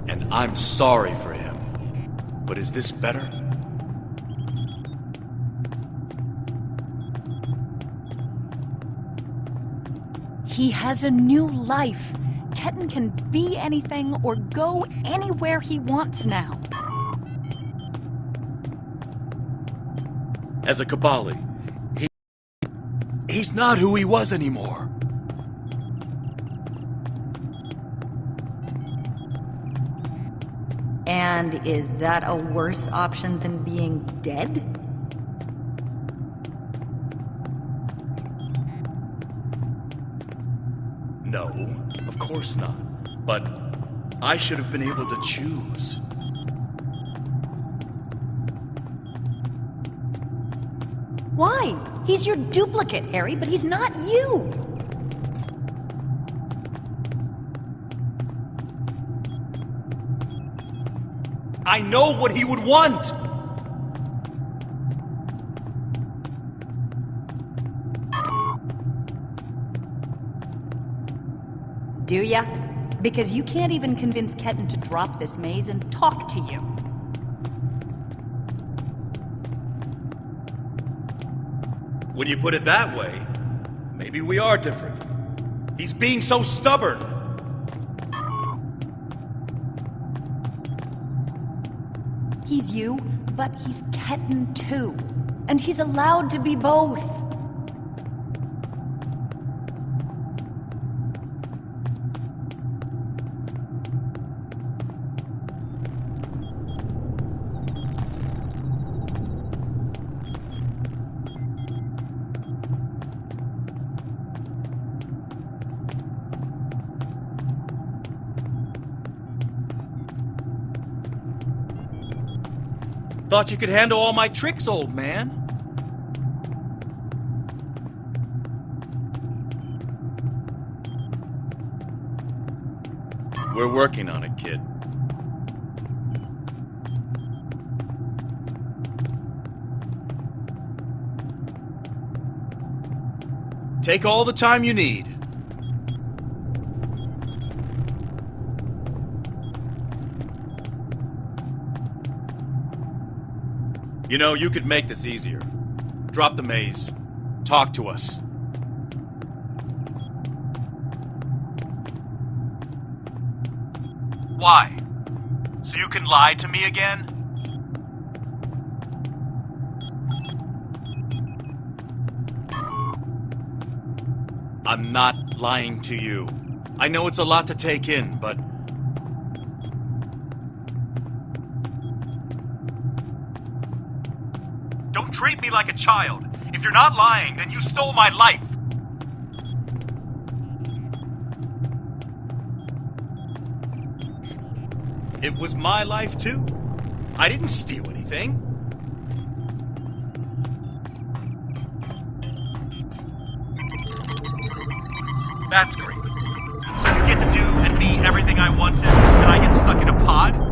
And I'm sorry for him. But is this better? He has a new life. Ketan can be anything or go anywhere he wants now. As a Kabali, he's not who he was anymore. And is that a worse option than being dead? No, of course not. But I should have been able to choose. Why? He's your duplicate, Harry, but he's not you! I know what he would want! Do ya? Because you can't even convince Ketten to drop this maze and talk to you. When you put it that way, maybe we are different. He's being so stubborn. He's you, but he's Ketten too. And he's allowed to be both. Thought you could handle all my tricks, old man. We're working on it, kid. Take all the time you need. You know, you could make this easier. Drop the maze. Talk to us. Why? So you can lie to me again? I'm not lying to you. I know it's a lot to take in, but... Don't treat me like a child. If you're not lying, then you stole my life. It was my life, too. I didn't steal anything. That's great. So you get to do and be everything I wanted, and I get stuck in a pod?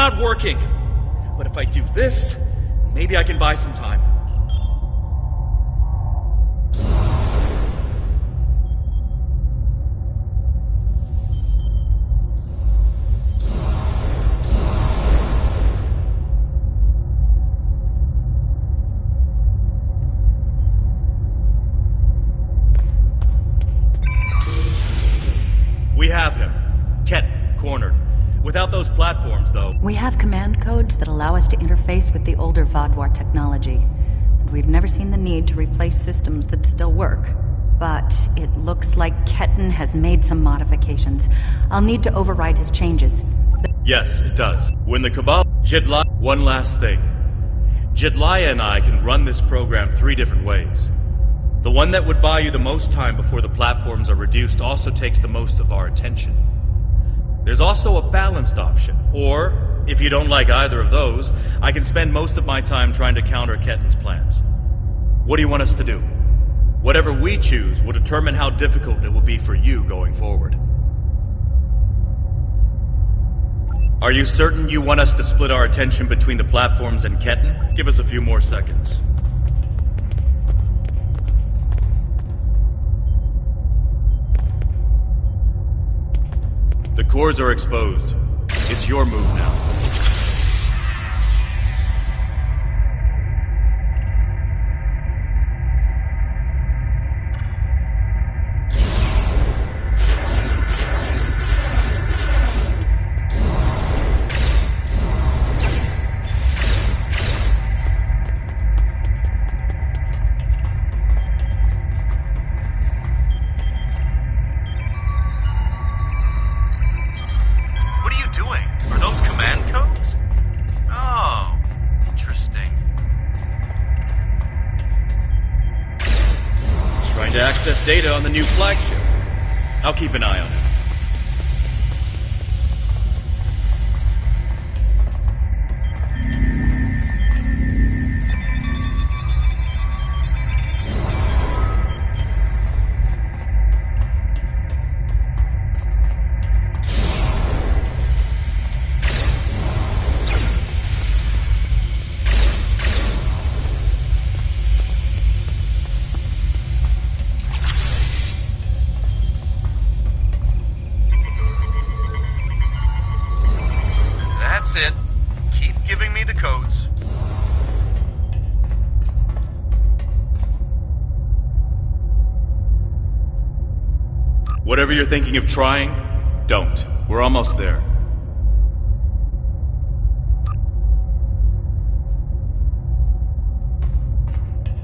not working. But if I do this, maybe I can buy some time. We have him. Ketten, cornered. Without those platforms, though... We have command codes that allow us to interface with the older Vadwar technology. And we've never seen the need to replace systems that still work. But it looks like Ketten has made some modifications. I'll need to override his changes. Yes, it does. When the Cabal... One last thing. Jedliah and I can run this program 3 different ways. The one that would buy you the most time before the platforms are reduced also takes the most of our attention. There's also a balanced option, or, if you don't like either of those, I can spend most of my time trying to counter Ketten's plans. What do you want us to do? Whatever we choose will determine how difficult it will be for you going forward. Are you certain you want us to split our attention between the platforms and Ketten? Give us a few more seconds. The cores are exposed. It's your move now. To access data on the new flagship. I'll keep an eye on it. That's it. Keep giving me the codes. Whatever you're thinking of trying, don't. We're almost there.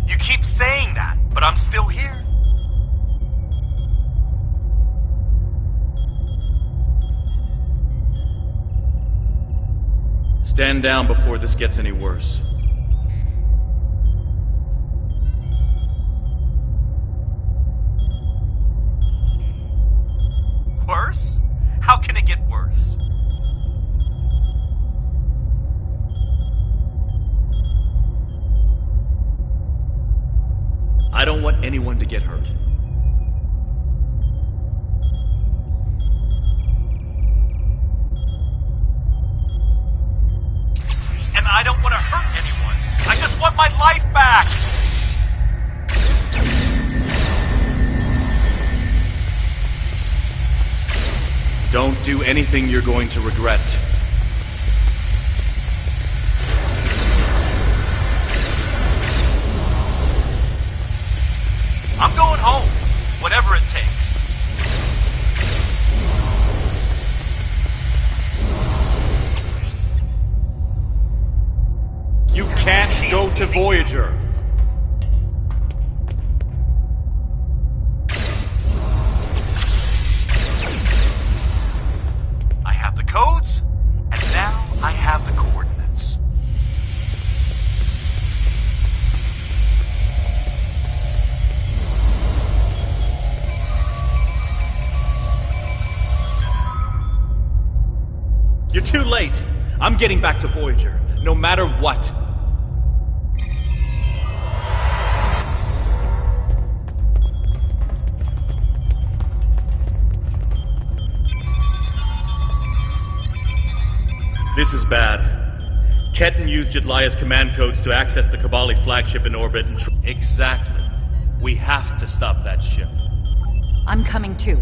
You keep saying that, but I'm still here. Stand down before this gets any worse. Worse? How can it get worse? I don't want anyone to get hurt. I don't want to hurt anyone. I just want my life back! Don't do anything you're going to regret. I'm going home, whatever it takes. You can't go to Voyager. I have the codes, and now I have the coordinates. You're too late. I'm getting back to Voyager, no matter what. This is bad. Ketan used Jedlia's command codes to access the Kabali flagship in orbit and... Exactly. We have to stop that ship. I'm coming too.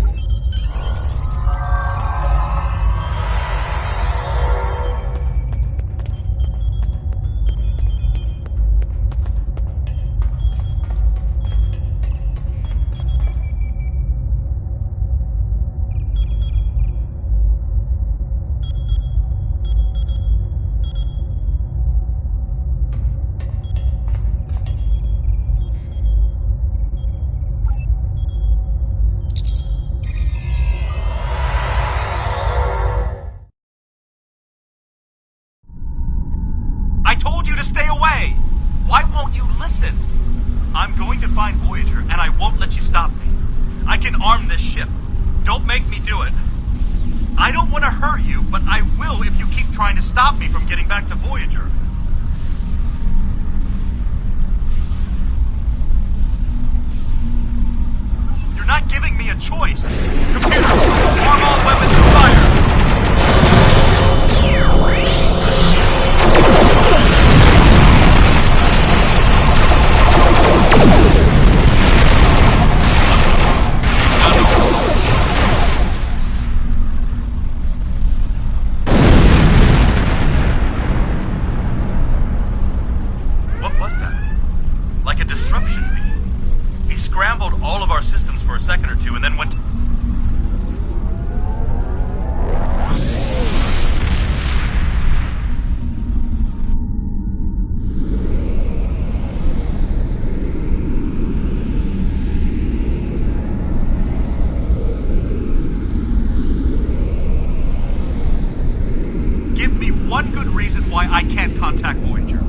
I told you to stay away! Why won't you listen? I'm going to find Voyager, and I won't let you stop me. I can arm this ship. Don't make me do it. I don't want to hurt you, but I will if you keep trying to stop me from getting back to Voyager. You're not giving me a choice. Computer, arm all weapons and fire! What was that? Like a disruption beam. He scrambled all of our systems for a second or two and then went... Give me one good reason why I can't contact Voyager.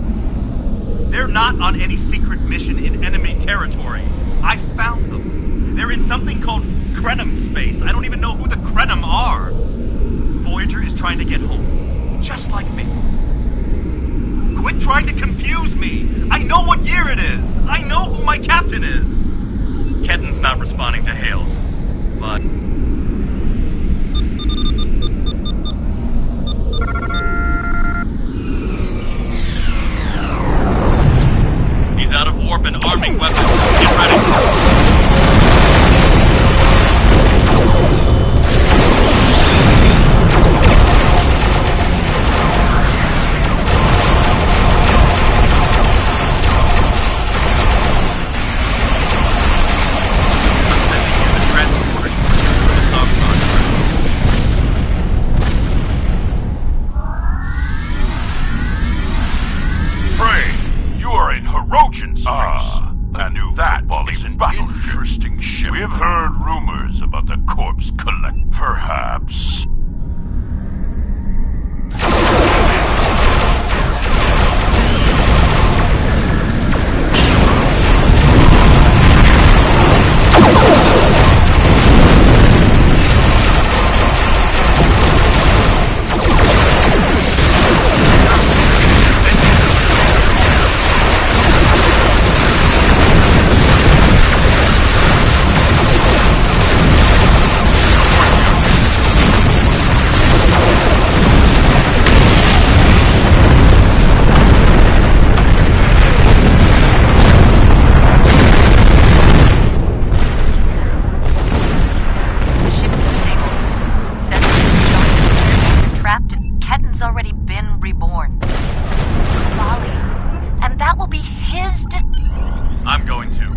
They're not on any secret mission in enemy territory. I found them. They're in something called Krenim space. I don't even know who the Krenim are. Voyager is trying to get home. Just like me. Quit trying to confuse me. I know what year it is. I know who my captain is. Ketan's not responding to hails, but... He's out of warp and arming weapons. Get ready. Interesting ship. We have heard rumors about the corpse collect. Perhaps. Already been reborn. It's Kabali. And that will be his I'm going to.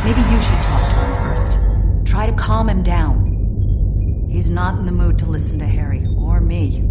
Maybe you should talk to him first. Try to calm him down. He's not in the mood to listen to Harry or me.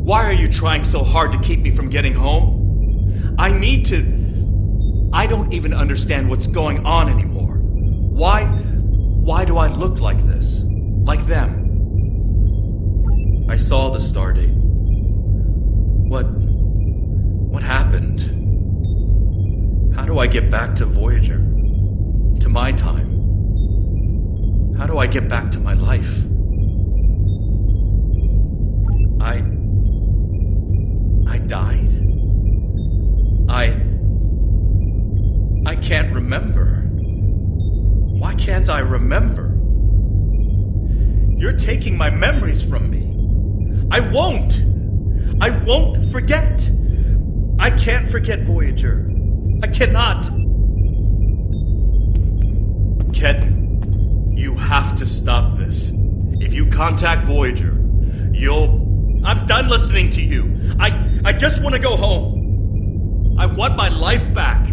Why are you trying so hard to keep me from getting home? I don't even understand what's going on anymore. Why do I look like this? Like them? I saw the stardate. What happened? How do I get back to Voyager? To my time? How do I get back to my life? I died? I can't remember. Why can't I remember? You're taking my memories from me. I won't forget. I can't forget Voyager. I cannot. Ketan, you have to stop this. If you contact Voyager, I'm done listening to you. I just want to go home. I want my life back.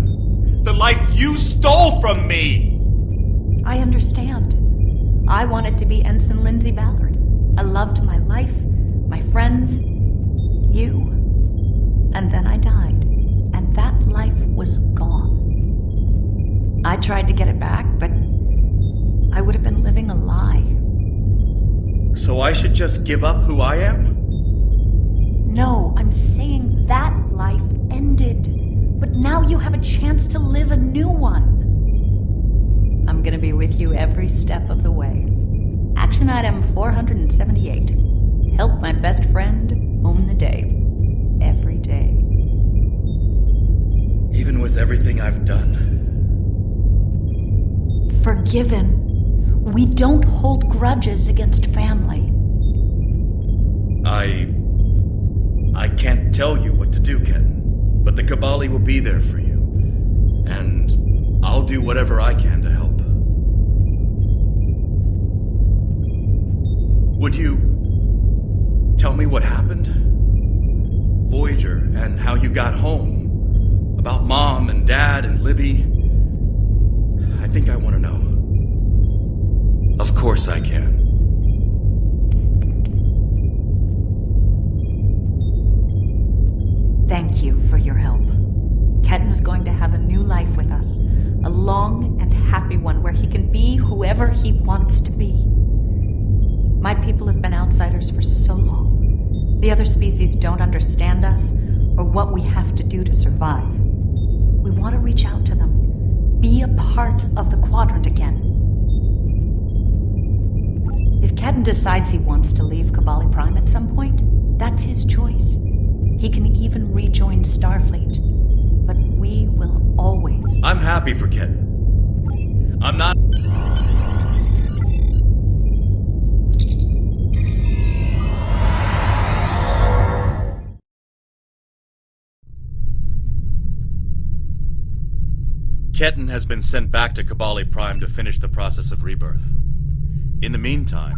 The life you stole from me. I understand. I wanted to be Ensign Lindsay Ballard. I loved my life, my friends, you. And then I died, and that life was gone. I tried to get it back, but I would have been living a lie. So I should just give up who I am? No, I'm saying that life ended. But now you have a chance to live a new one. I'm gonna be with you every step of the way. Action item 478. Help my best friend own the day. Every day. Even with everything I've done. Forgiven. We don't hold grudges against family. I can't tell you what to do, Ken. But the Kabali will be there for you. And I'll do whatever I can to help. Would you tell me what happened? Voyager, and how you got home. About Mom and Dad and Libby. I think I want to know. Of course I can. Thank you for your help. Ketan's going to have a new life with us. A long and happy one where he can be whoever he wants to be. My people have been outsiders for so long. The other species don't understand us or what we have to do to survive. We want to reach out to them. Be a part of the Quadrant again. If Ketan decides he wants to leave Kabali Prime at some point, that's his choice. He can even rejoin Starfleet. But we will always... I'm happy for Ketan. I'm not... Ketan has been sent back to Kabali Prime to finish the process of rebirth. In the meantime...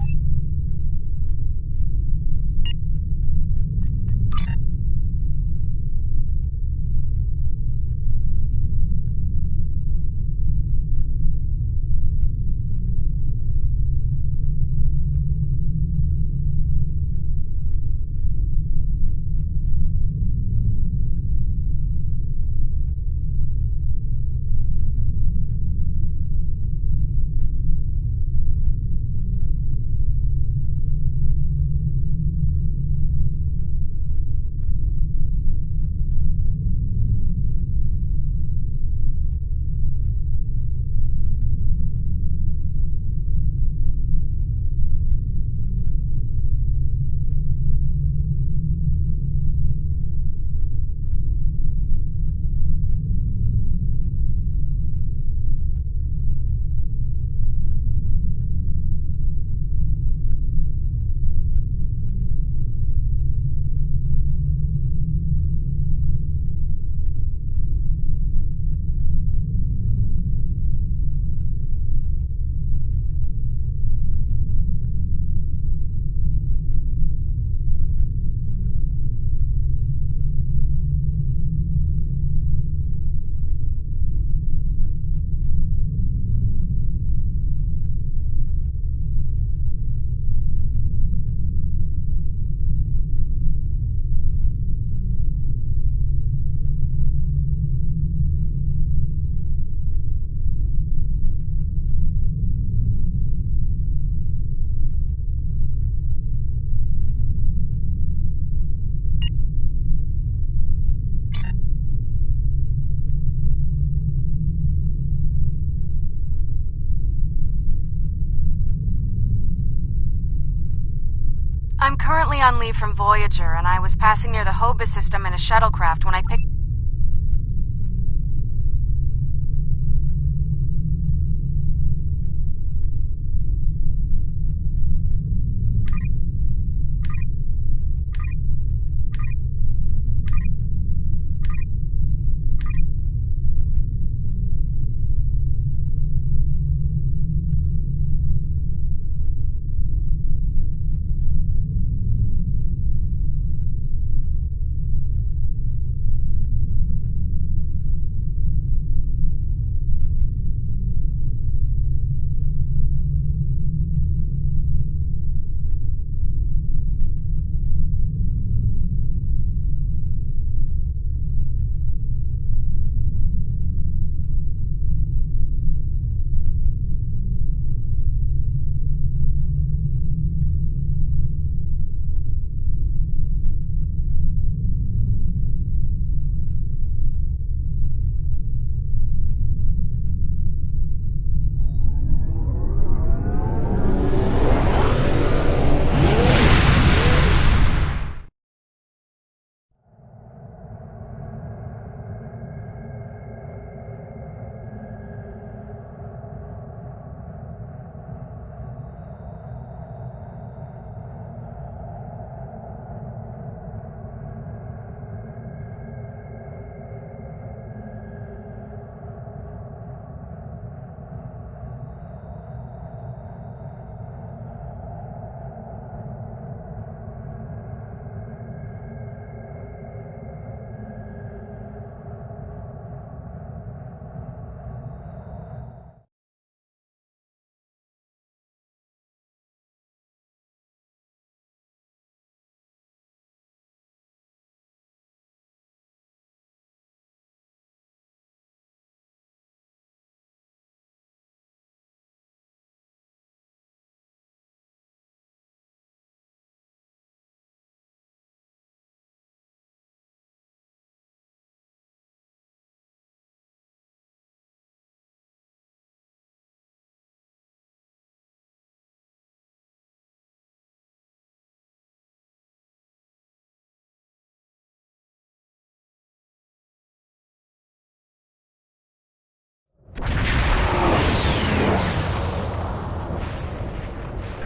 I'm currently on leave from Voyager, and I was passing near the Hobus system in a shuttlecraft when I picked...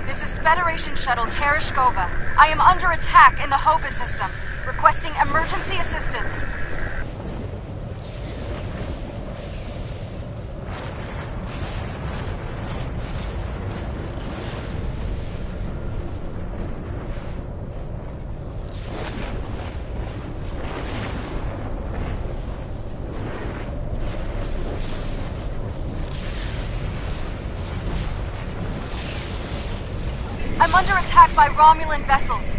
This is Federation Shuttle Tereshkova. I am under attack in the Hobus system. Requesting emergency assistance. I'm under attack by Romulan vessels.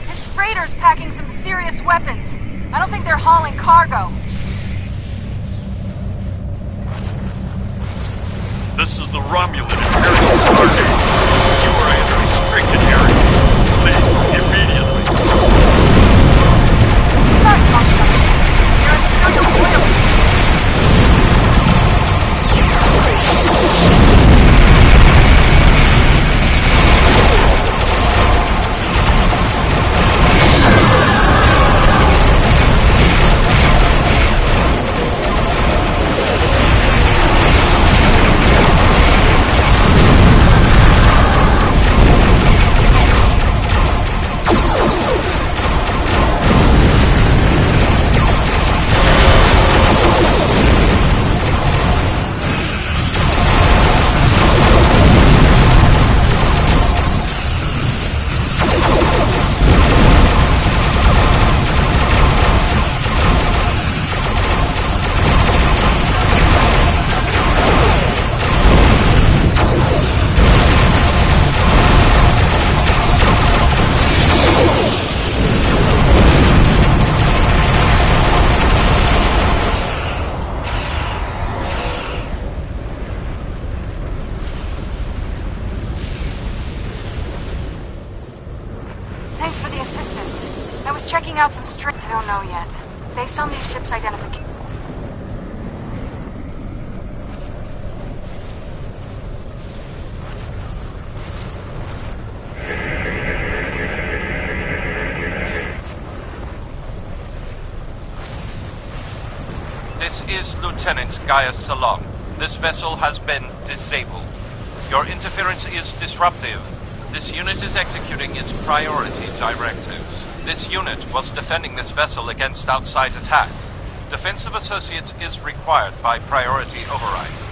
This freighter's packing some serious weapons. I don't think they're hauling cargo. This is the Romulan Imperial Stargate. You are in a restricted area. Leave immediately. Sorry, Toshka. You're an Imperial loyalist. Thanks for the assistance. I was checking out some I don't know yet. Based on these ships' identification... is Lieutenant Gaius Salom. This vessel has been disabled. Your interference is disruptive. This unit is executing its priority directives. This unit was defending this vessel against outside attack. Defensive Associates is required by priority override.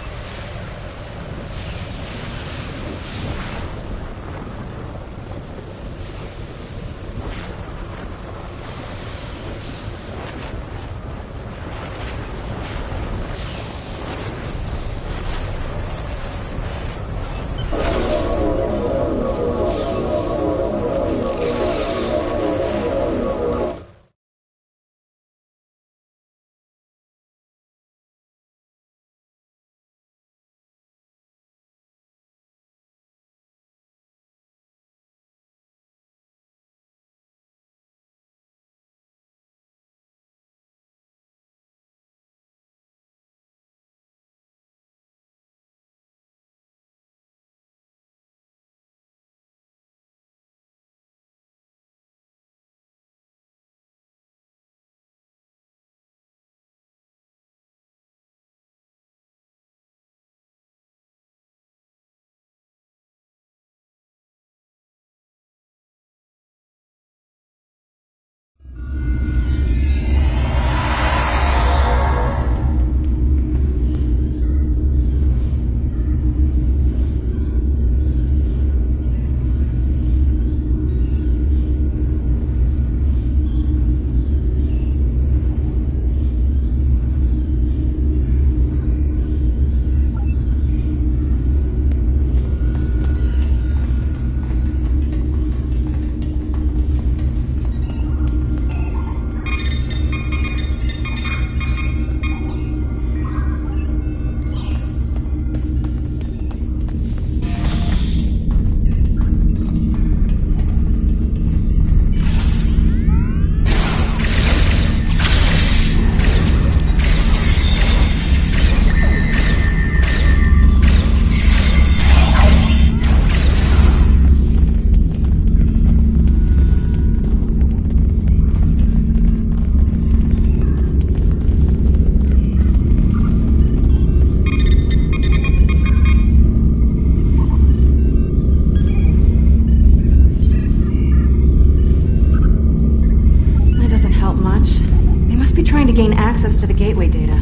To gain access to the gateway data.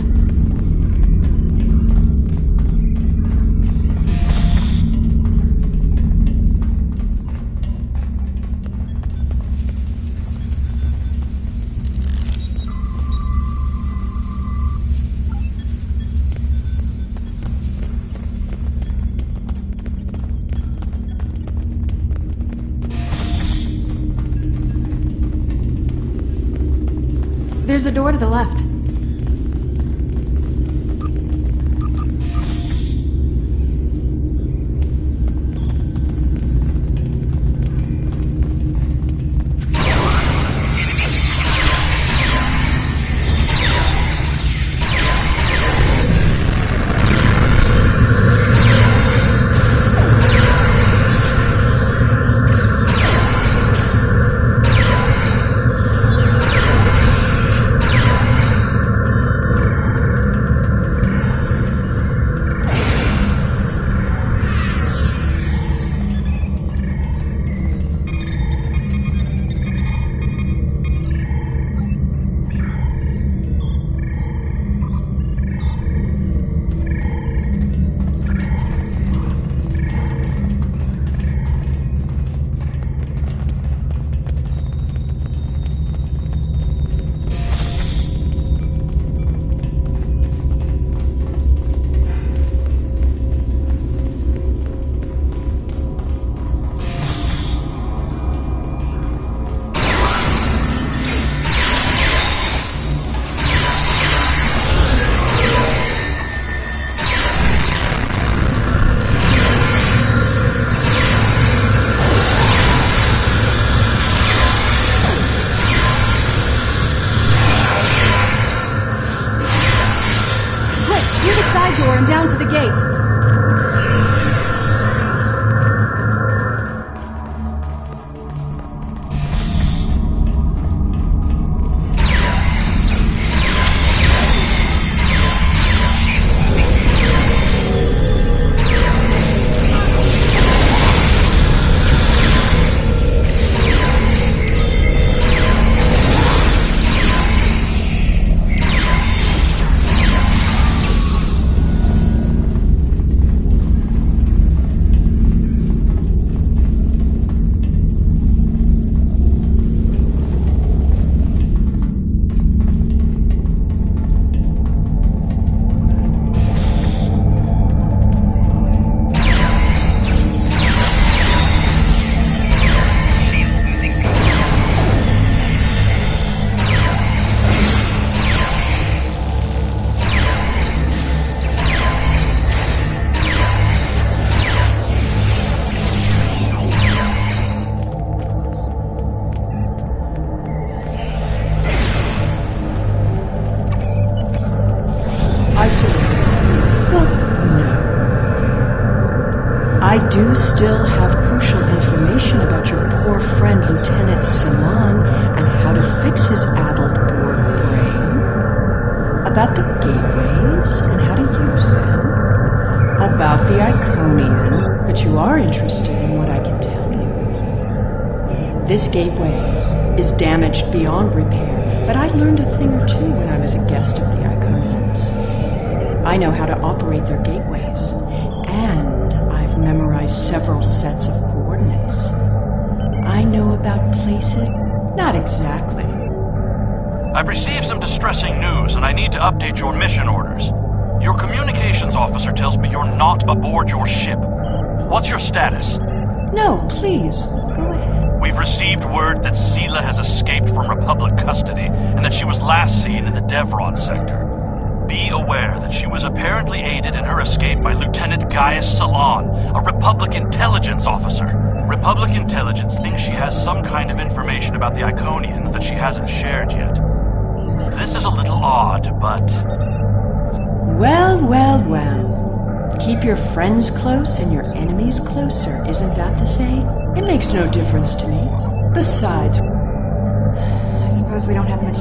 There's a door to the left. do still have crucial information about your poor friend Lieutenant Salon and how to fix his addled Borg brain. About the gateways and how to use them. About the Iconian, but you are interested in what I can tell you. This gateway is damaged beyond repair, but I learned a thing or two when I was a guest of the Iconians. I know how to operate their gateways, and I've memorized several sets of coordinates. I know about places. Not exactly. I've received some distressing news, and I need to update your mission orders. Your communications officer tells me you're not aboard your ship. What's your status? No, please, go ahead. We've received word that Sela has escaped from Republic custody, and that she was last seen in the Devron sector. Be aware that she was apparently aided in her escape by Lieutenant Gaius Salon, a Republic intelligence officer. Republic intelligence thinks she has some kind of information about the Iconians that she hasn't shared yet. This is a little odd, but... Well, well, well. Keep your friends close and your enemies closer, isn't that the saying? It makes no difference to me. Besides... I suppose we don't have much...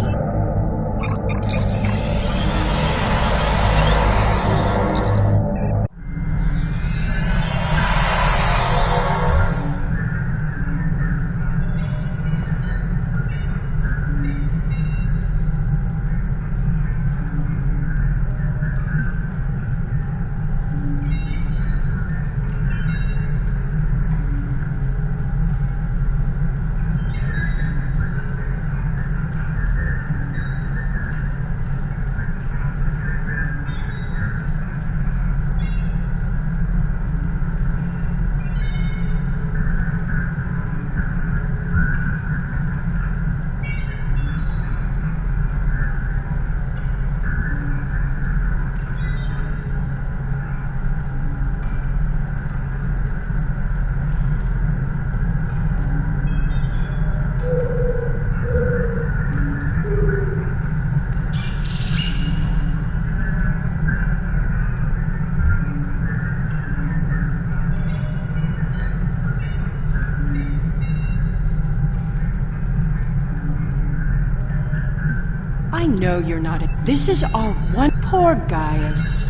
I know you're not a... This is our one... Poor Gaius.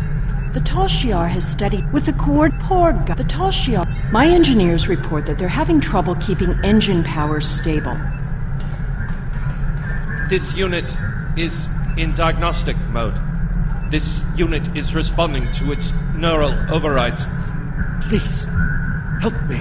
The Talshiar has studied with the Poor Guy. The Talshiar... My engineers report that they're having trouble keeping engine power stable. This unit is in diagnostic mode. This unit is responding to its neural overrides. Please, help me.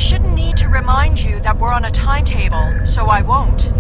shouldn't need to remind you that we're on a timetable, so I won't.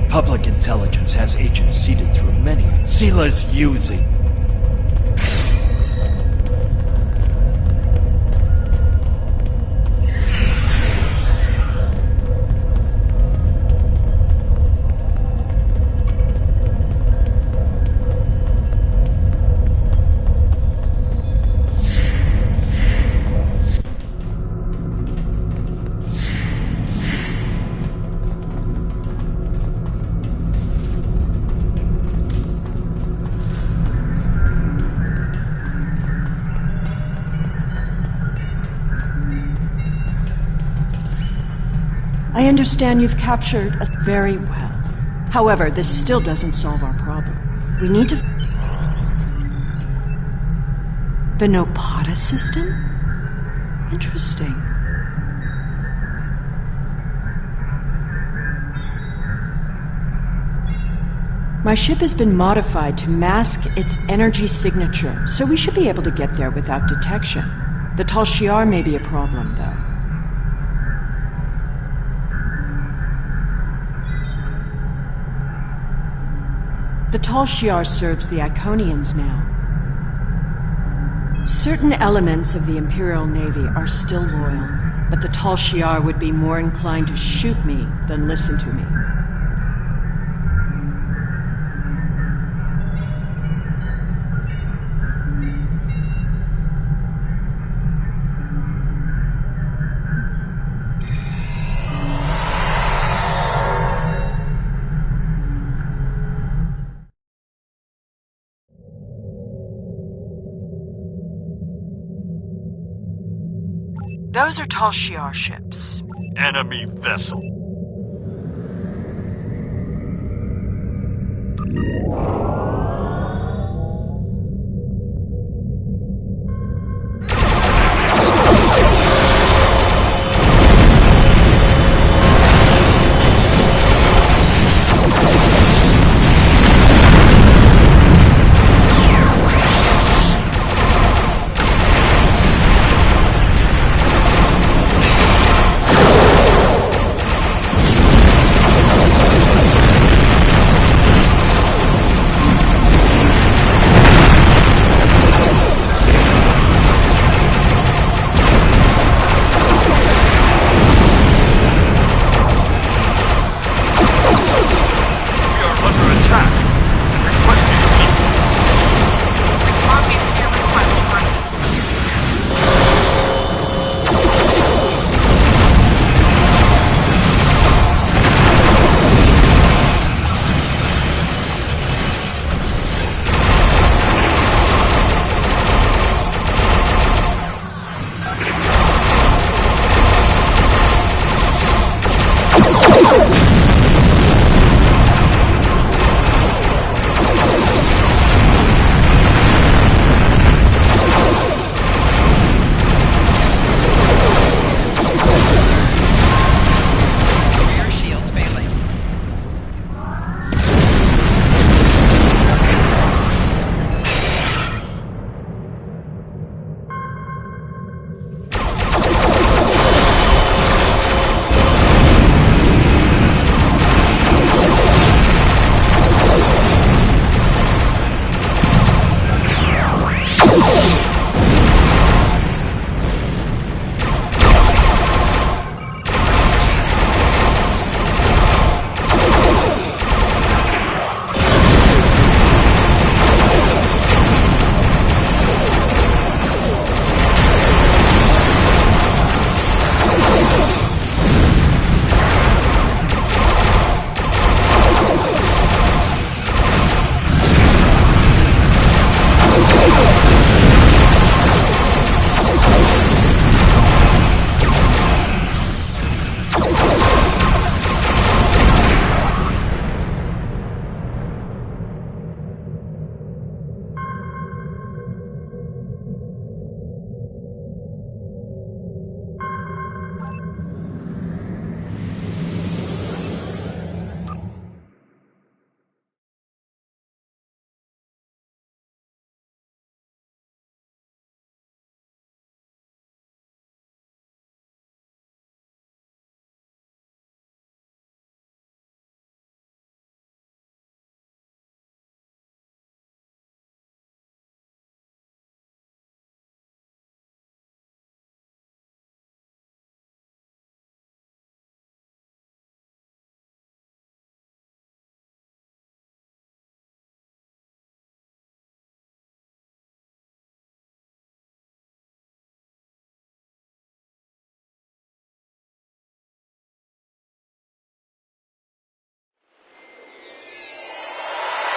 Public intelligence has agents seeded through many of Seela's using. I understand you've captured us very well. However, this still doesn't solve our problem. We need to... The Nopata system? Interesting. My ship has been modified to mask its energy signature, so we should be able to get there without detection. The Tal Shiar may be a problem, though. The Tal Shiar serves the Iconians now. Certain elements of the Imperial Navy are still loyal, but the Tal Shiar would be more inclined to shoot me than listen to me. Those are Tal Shiar ships. Enemy vessel.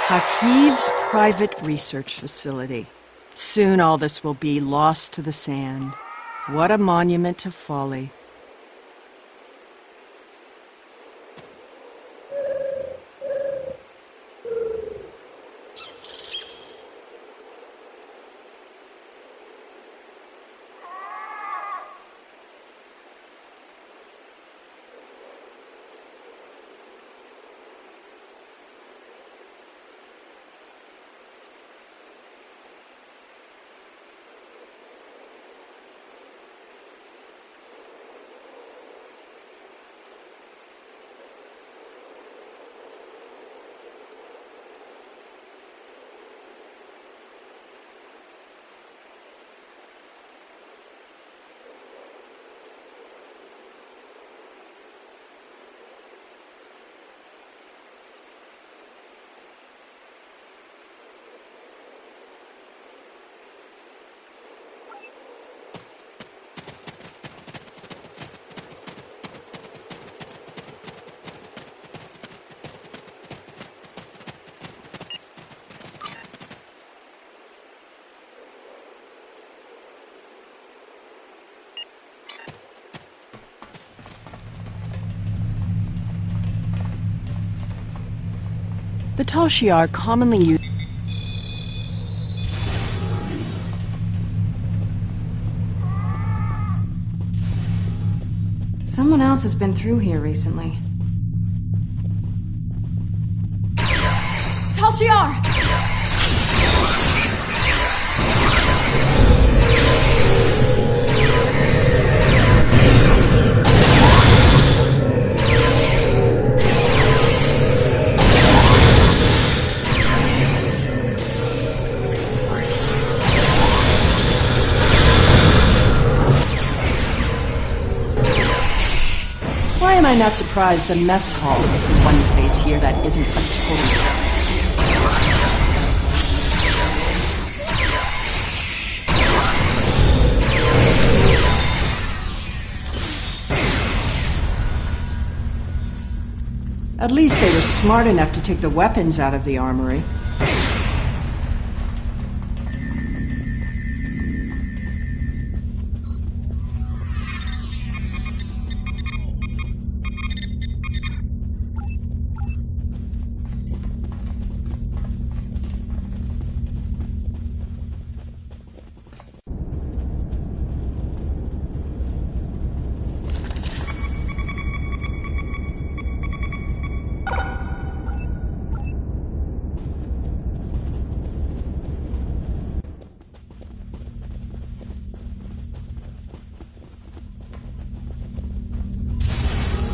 Hakiv's private research facility. Soon all this will be lost to the sand. What a monument to folly. The Tal Shiar commonly use Someone else has been through here recently. Tal Shiar! Why am I not surprised the mess hall is the one place here that isn't a total... At least they were smart enough to take the weapons out of the armory.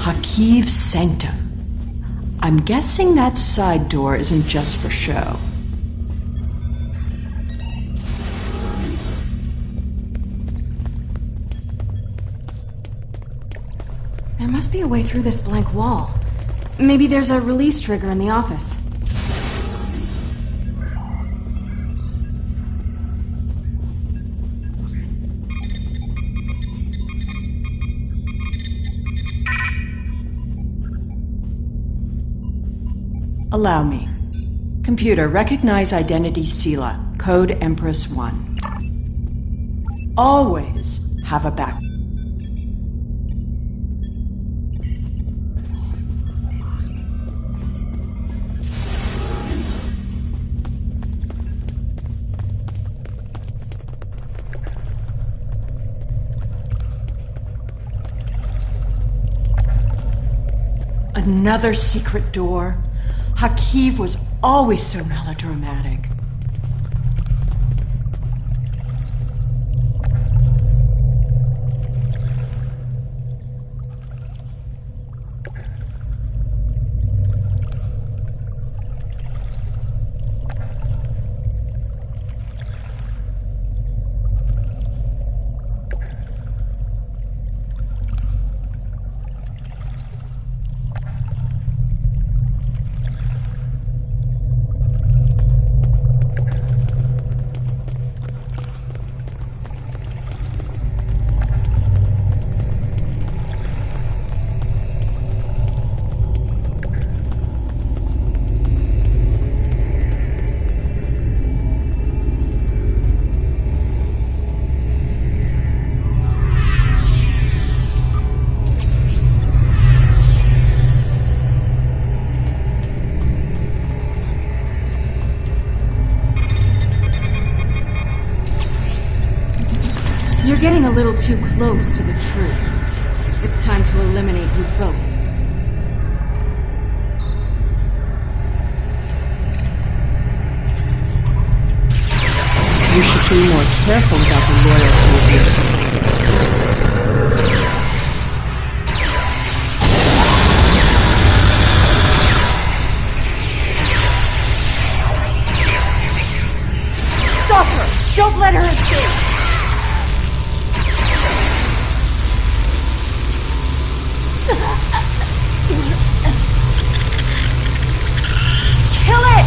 Hakiv's sanctum. I'm guessing that side door isn't just for show. There must be a way through this blank wall. Maybe there's a release trigger in the office. Allow me. Computer, recognize identity Sela, code Empress 1. Always have a back. Another secret door. Hakiv was always so melodramatic. little too close to the truth. It's time to eliminate you both. You should be more careful about the loyalty of your supporters. Stop her! Don't let her escape! Kill it!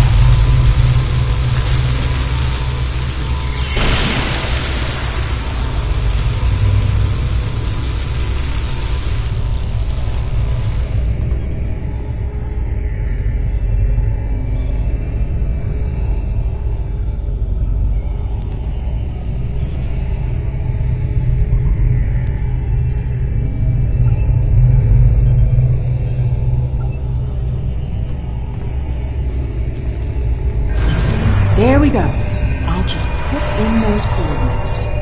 There we go. I'll just put in those coordinates.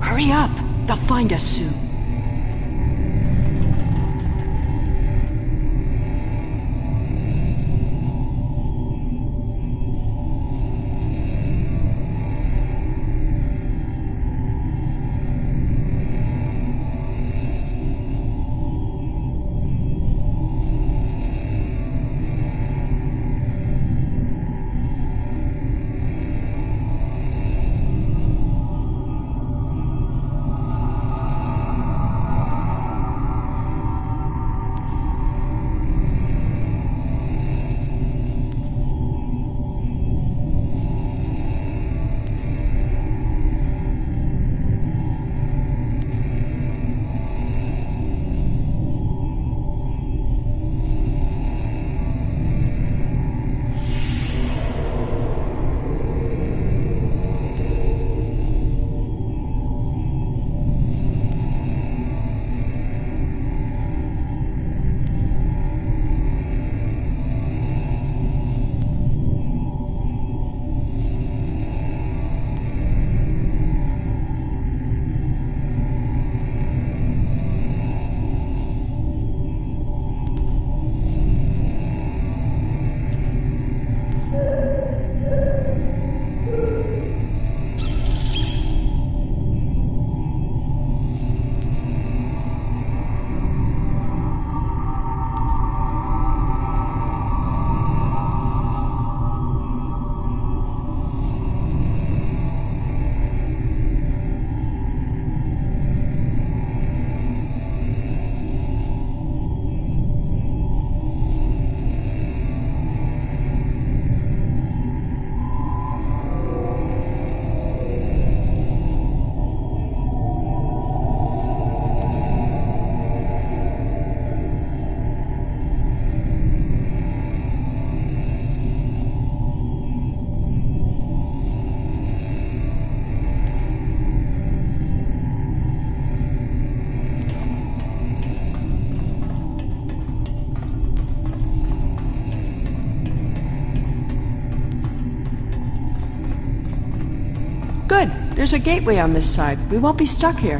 Hurry up! They'll find us soon. Good. There's a gateway on this side. We won't be stuck here.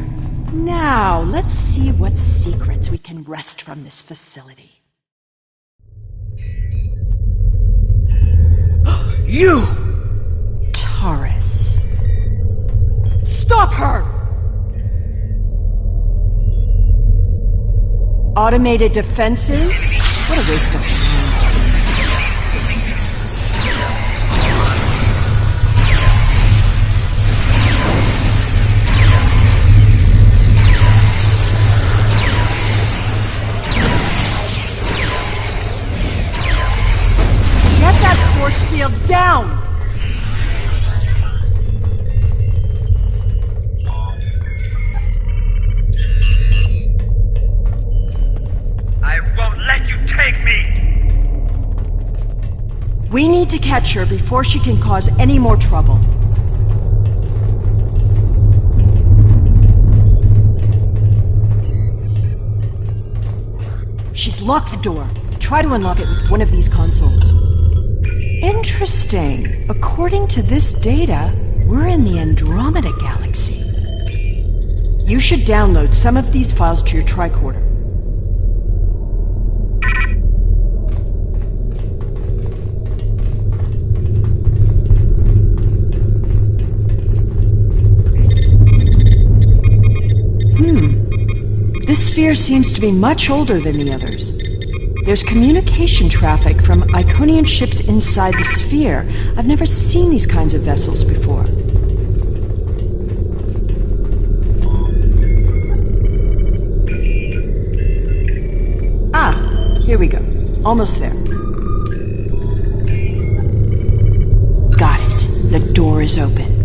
Now, let's see what secrets we can wrest from this facility. You! Taurus. Stop her! Automated defenses? What a waste of time. Get that force field down! I won't let you take me! We need to catch her before she can cause any more trouble. She's locked the door. Try to unlock it with one of these consoles. Interesting. According to this data, we're in the Andromeda Galaxy. You should download some of these files to your tricorder. This sphere seems to be much older than the others. There's communication traffic from Iconian ships inside the sphere. I've never seen these kinds of vessels before. Ah, here we go. Almost there. Got it. The door is open.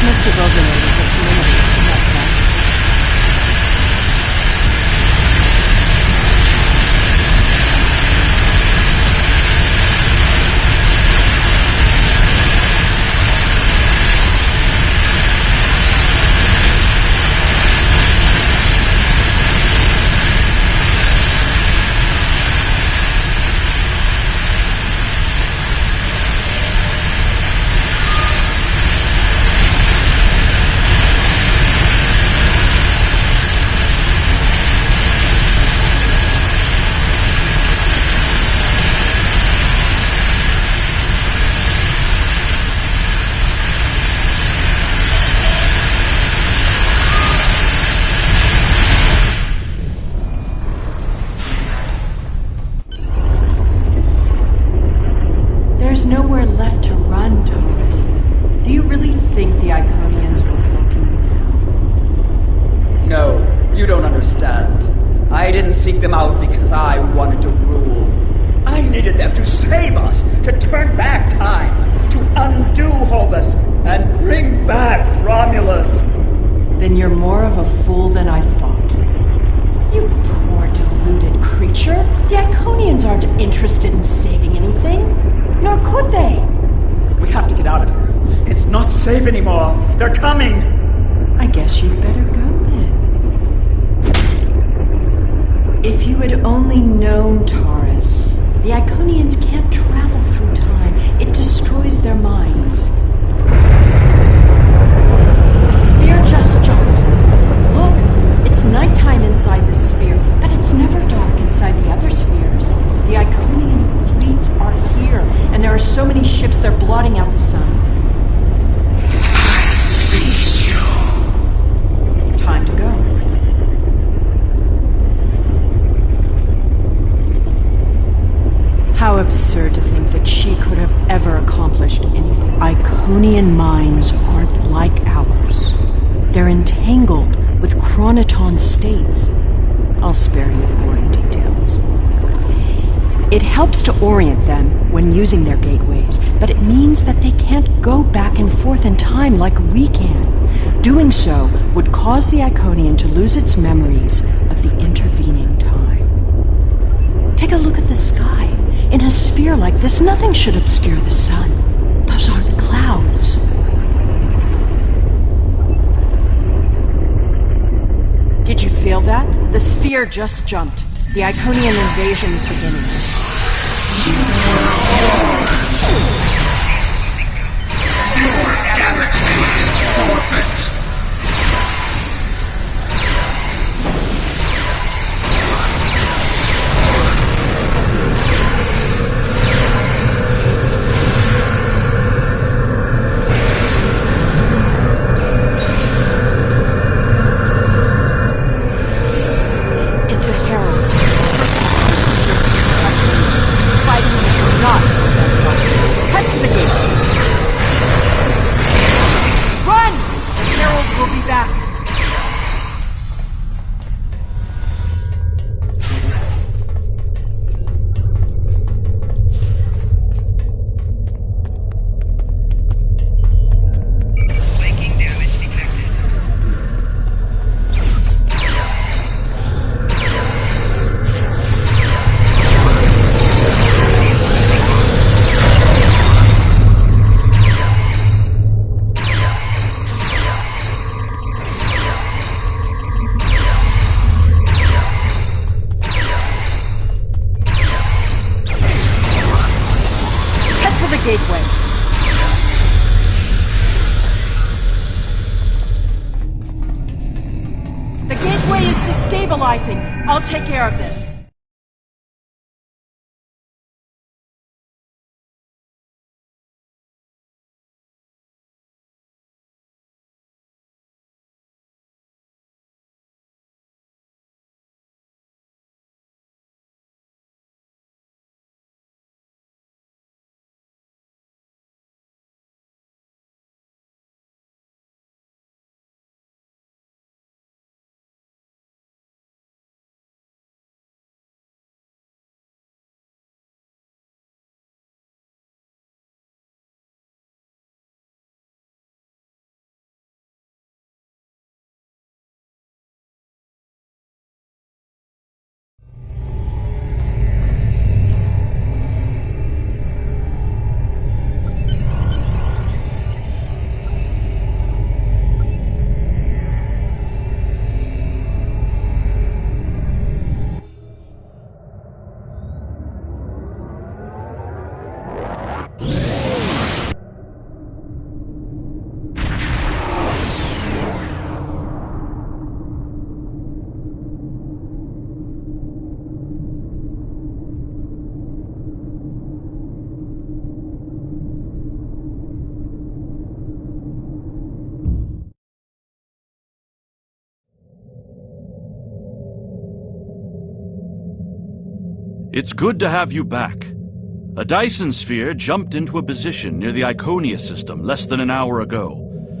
Must have overloaded the perimeters to that plasma. There's nowhere left to run, Taurus. Do you really think the Iconians will help you now? No, you don't understand. I didn't seek them out because I wanted to rule. I needed them to save us, to turn back time, to undo Hobus, and bring back Romulus. Then you're more of a fool than I thought. You poor deluded creature. The Iconians aren't interested in saving anything. Nor could they. We have to get out of here. It's not safe anymore. They're coming. I guess you'd better go then. If you had only known, Taurus, the Iconians can't travel through time. It destroys their minds. The sphere just jumped. Look, it's nighttime inside the sphere, but it's never dark inside the other spheres. The Iconian fleets are here, and there are so many ships they're blotting out the sun. I see you. Time to go. How absurd to think that she could have ever accomplished anything. Iconian minds aren't like ours. They're entangled with chronoton states. I'll spare you the boring details. It helps to orient them when using their gateways, but it means that they can't go back and forth in time like we can. Doing so would cause the Iconian to lose its memories of the intervening time. Take a look at the sky. In a sphere like this, nothing should obscure the sun. Those aren't clouds. Did you feel that? The sphere just jumped. The Iconian invasion is beginning. Your galaxy is forfeit. gateway. The gateway is destabilizing. I'll take care of this. It's good to have you back. A Dyson sphere jumped into a position near the Iconia system less than an hour ago.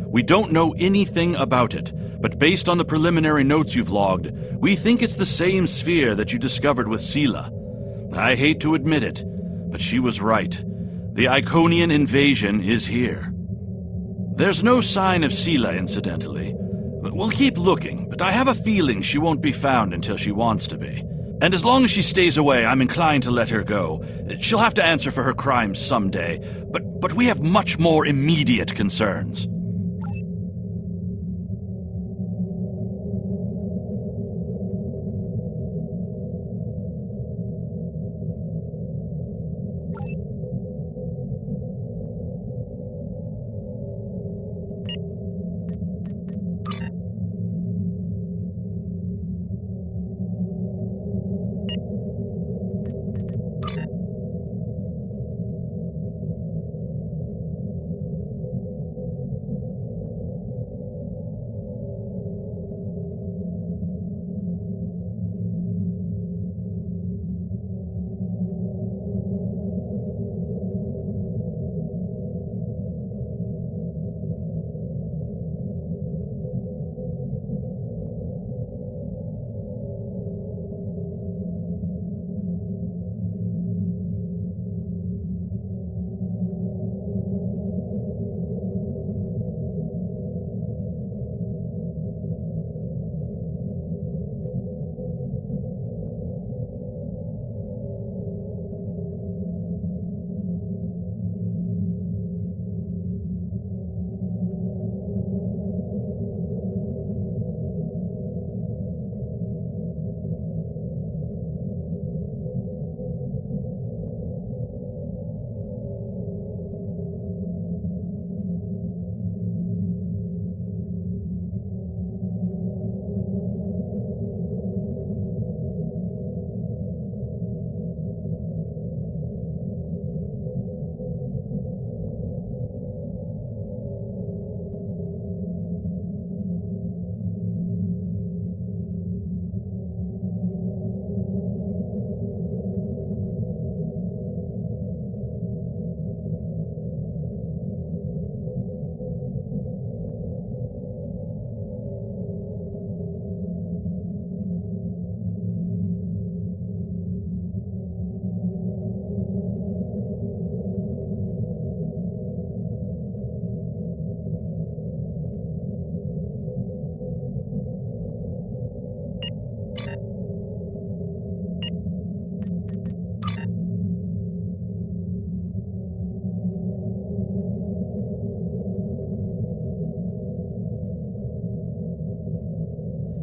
We don't know anything about it, but based on the preliminary notes you've logged, we think it's the same sphere that you discovered with Seela. I hate to admit it, but she was right. The Iconian invasion is here. There's no sign of Seela, incidentally. We'll keep looking, but I have a feeling she won't be found until she wants to be. And as long as she stays away, I'm inclined to let her go. She'll have to answer for her crimes someday, but we have much more immediate concerns.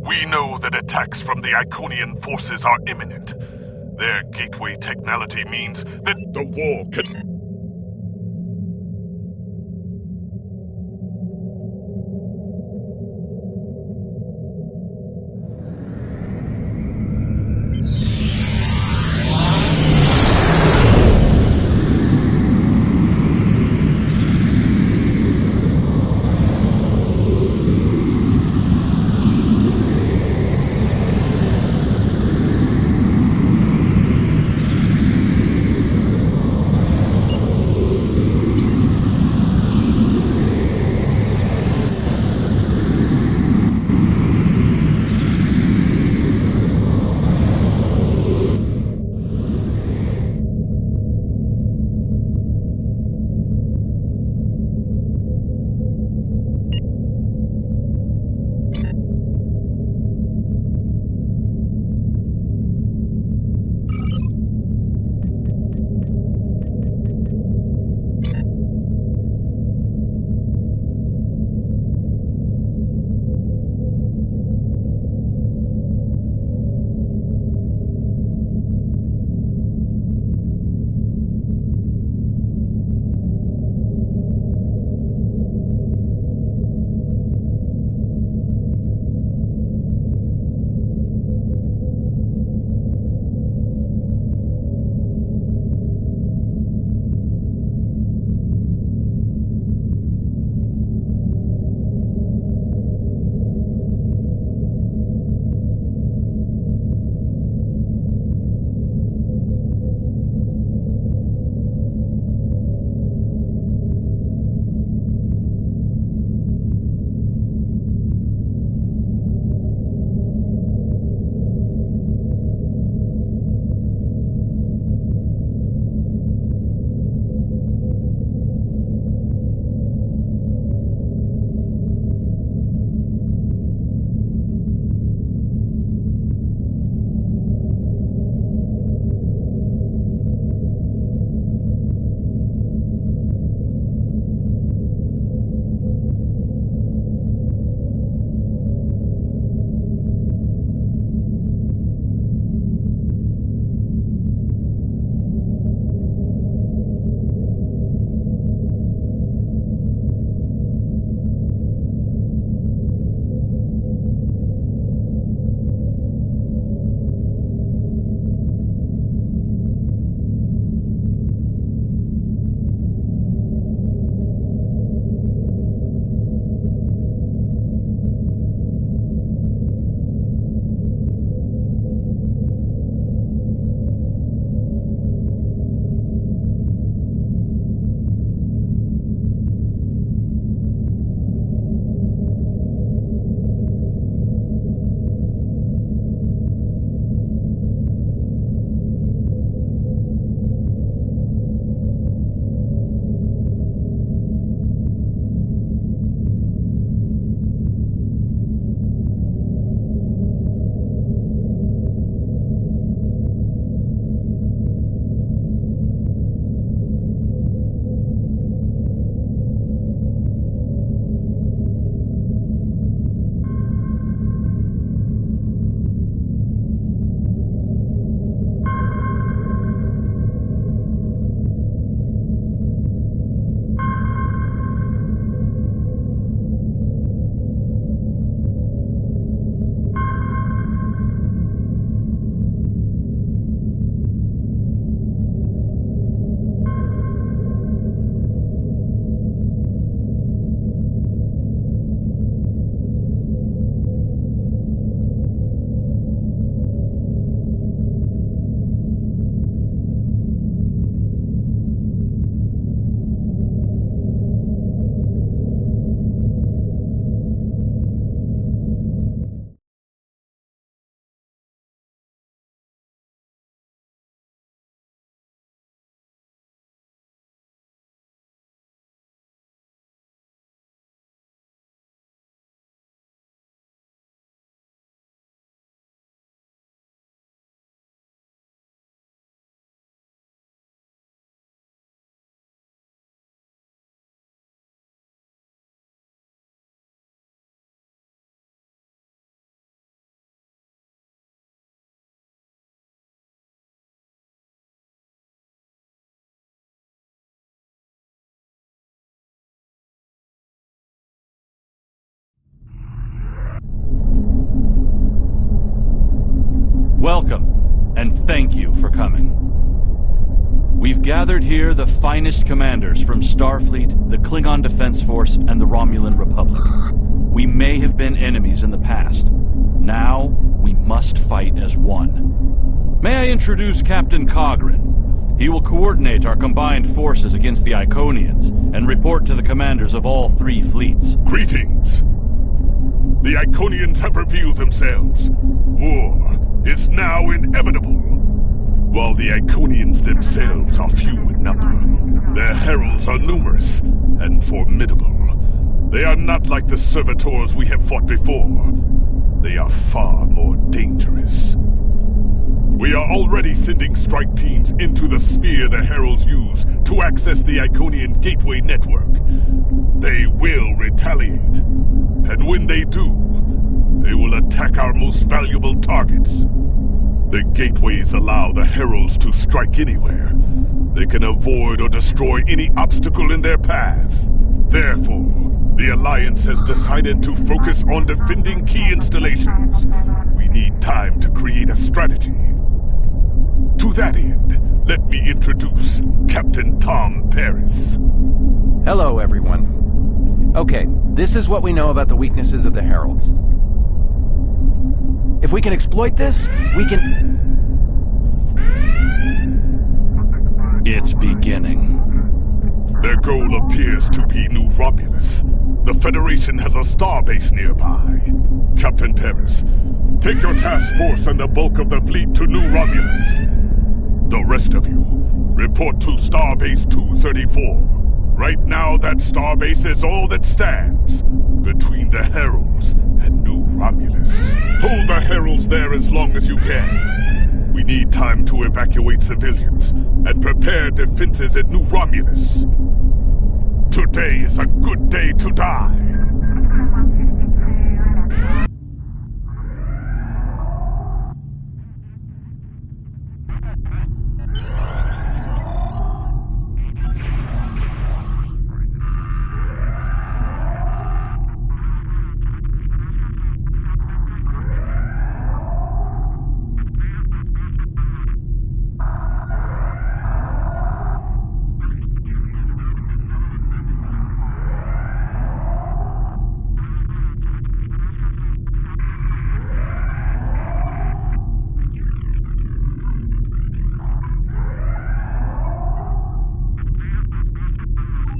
We know that attacks from the Iconian forces are imminent. Their gateway technology means that the war can... Welcome, and thank you for coming. We've gathered here the finest commanders from Starfleet, the Klingon Defense Force, and the Romulan Republic. We may have been enemies in the past. Now, we must fight as one. May I introduce Captain Cogran? He will coordinate our combined forces against the Iconians and report to the commanders of all 3 fleets. Greetings. The Iconians have revealed themselves. War is now inevitable. While the Iconians themselves are few in number, their heralds are numerous and formidable. They are not like the servitors we have fought before. They are far more dangerous. We are already sending strike teams into the sphere the heralds use to access the Iconian gateway network. They will retaliate. And when they do, they will attack our most valuable targets. The gateways allow the heralds to strike anywhere. They can avoid or destroy any obstacle in their path. Therefore, the Alliance has decided to focus on defending key installations. We need time to create a strategy. To that end, let me introduce Captain Tom Paris. Hello, everyone. Okay, this is what we know about the weaknesses of the Heralds. If we can exploit this, we can... It's beginning. Their goal appears to be New Romulus. The Federation has a starbase nearby. Captain Paris, take your task force and the bulk of the fleet to New Romulus. The rest of you, report to Starbase 234. Right now, that starbase is all that stands between the Heralds and New Romulus. Hold the Heralds there as long as you can. We need time to evacuate civilians and prepare defenses at New Romulus. Today is a good day to die.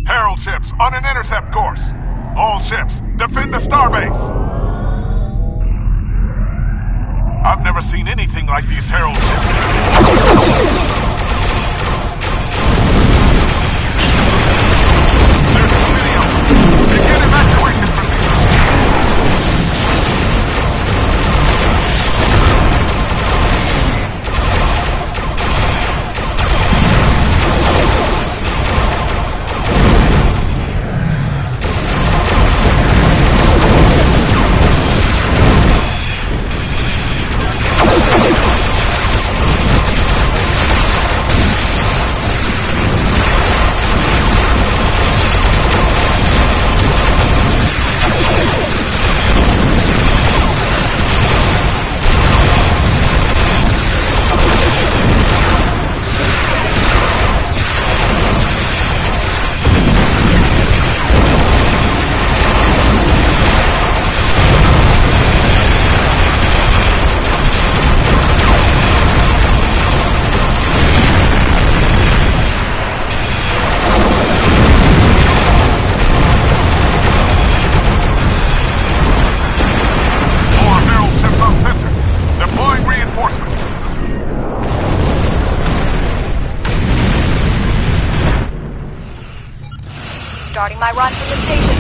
Herald ships on an intercept course. All ships, defend the starbase. I've never seen anything like these Herald ships. There's too many of them. Begin evacuation procedure. Starting my run from the station.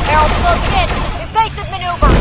Herald closing in. Evasive maneuver.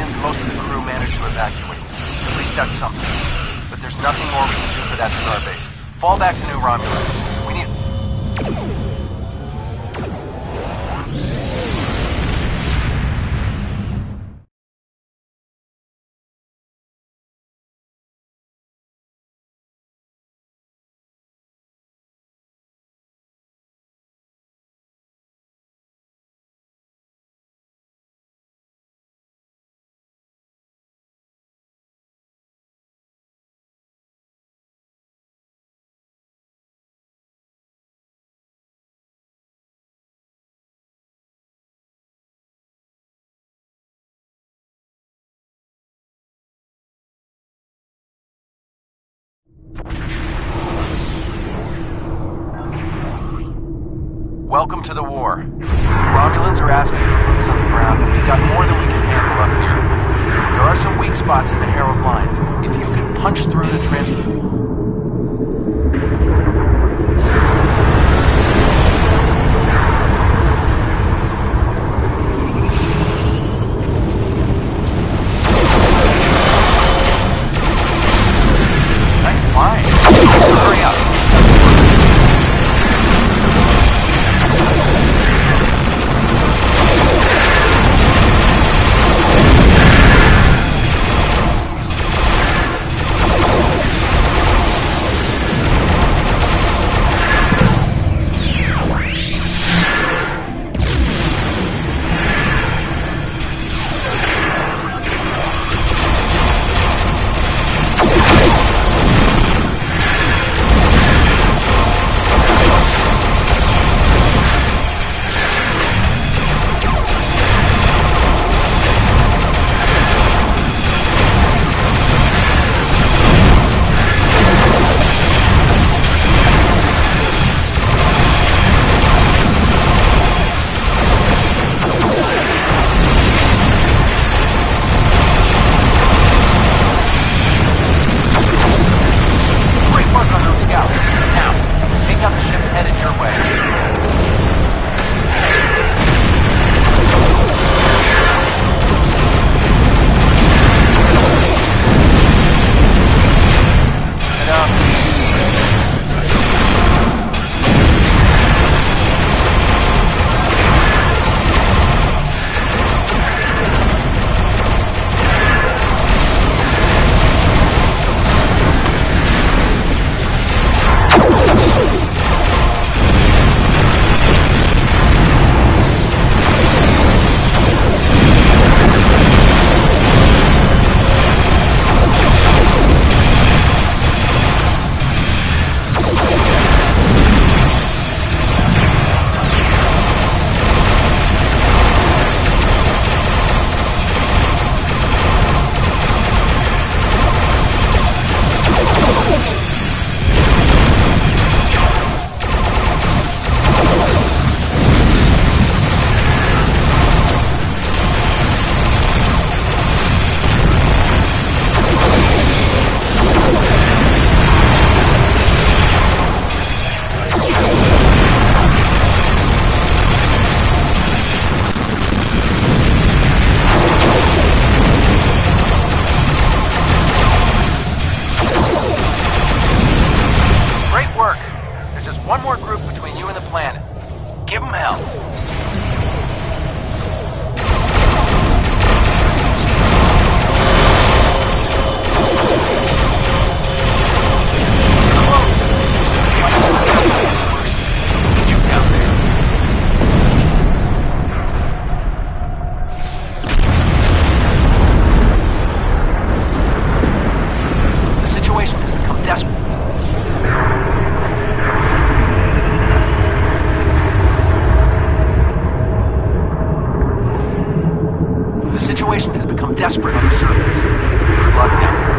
civilians and most of the crew managed to evacuate. At least that's something. But there's nothing more we can do for that starbase. Fall back to New Romulus. We need... Welcome to the war. The Romulans are asking for boots on the ground, but we've got more than we can handle up here. There are some weak spots in the Herald lines. If you can punch through the Nice flying. Hurry up. One more group between you and the planet. Give them hell. Close. It's getting worse. Get you down there. The situation has become desperate. The situation has become desperate on the surface. Good luck down there.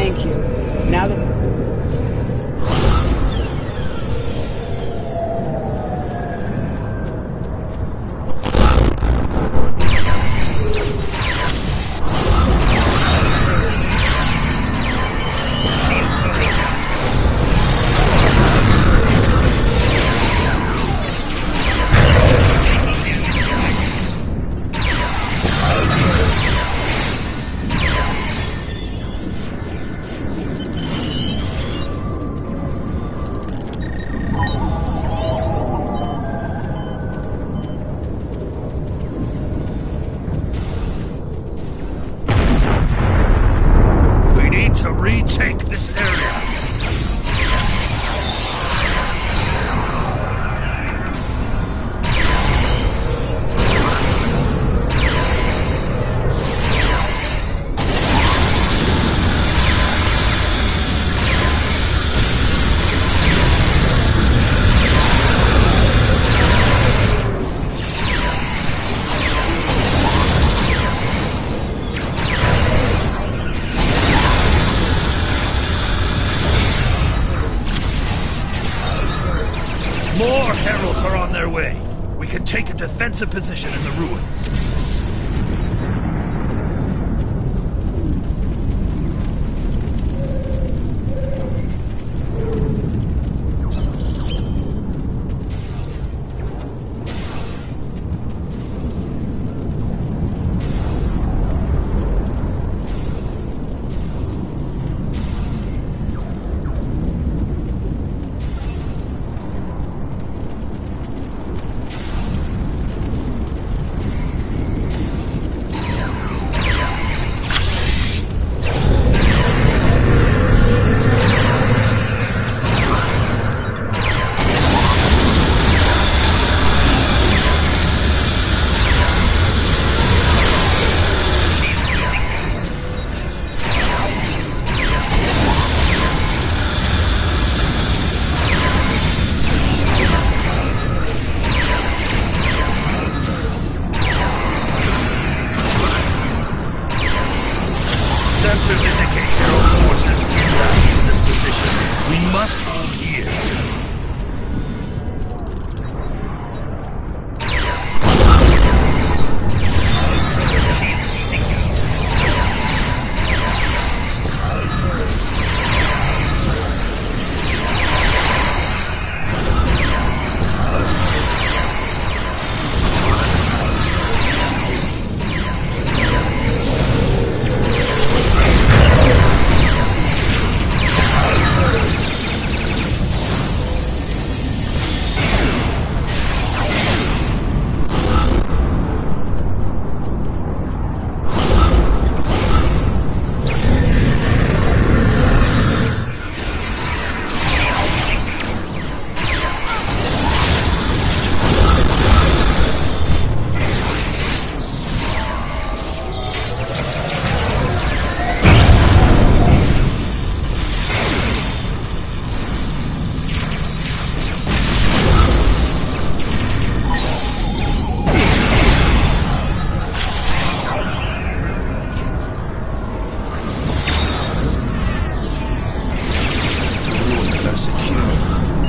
Thank you. Now that... Retake this area. More heralds are on their way. We can take a defensive position in the ruins. Sensors indicate Herald forces inbound to this position. We must hold here.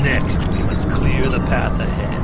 Next, we must clear the path ahead.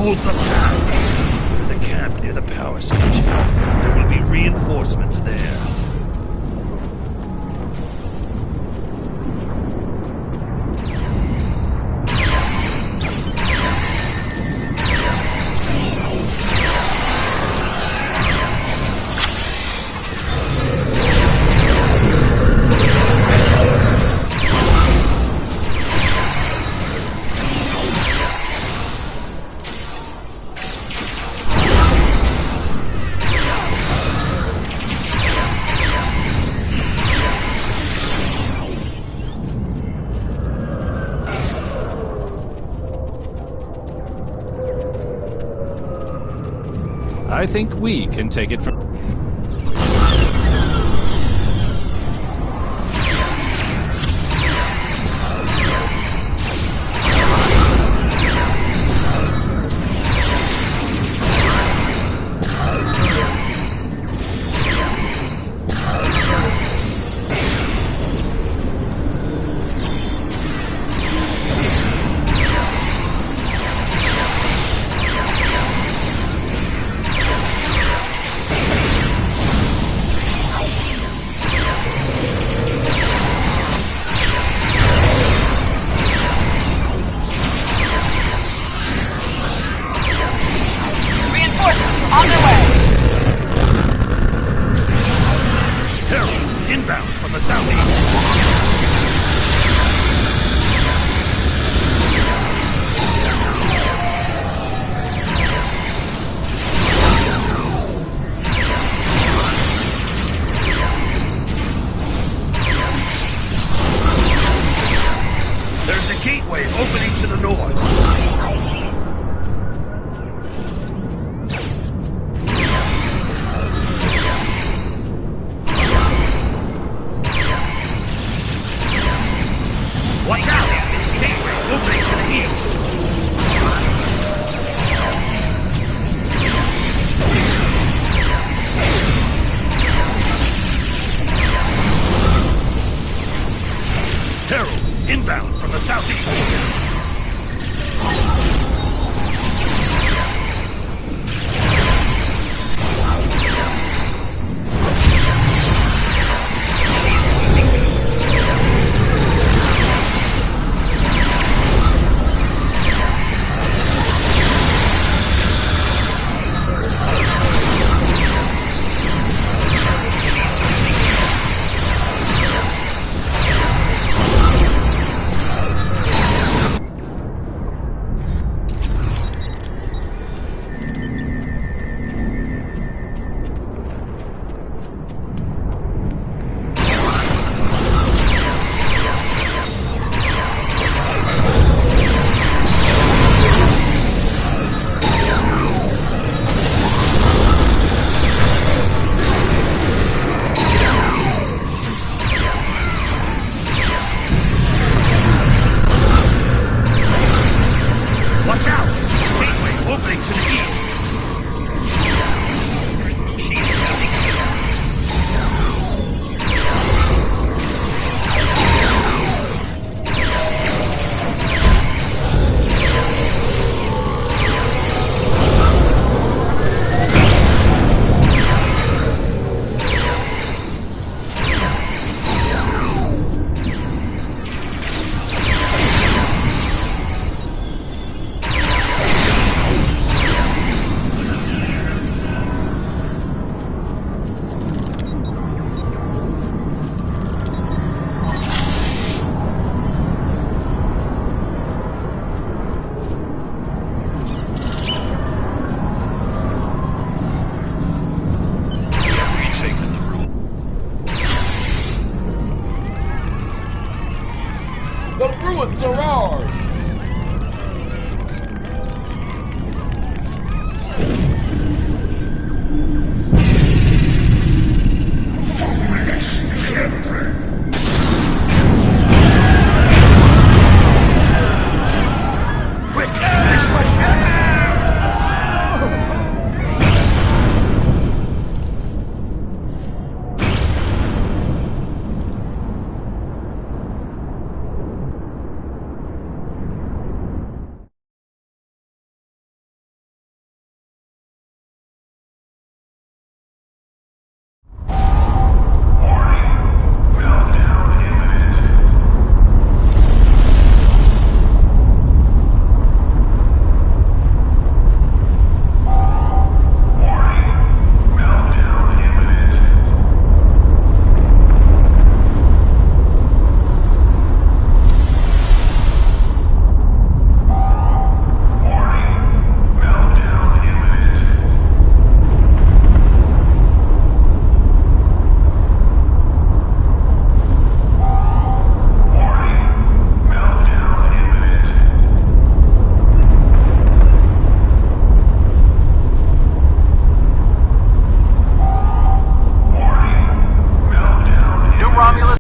Hold the path. There's a camp near the power station. There will be reinforcements there. I think we can take it from... On their way! Herald, inbound from the southeast. There's a gateway opening to the north. Watch out! Gateway opening to the east! Heralds inbound from the southeast! Watch out! Gateway opening to the east! The ruins are ours!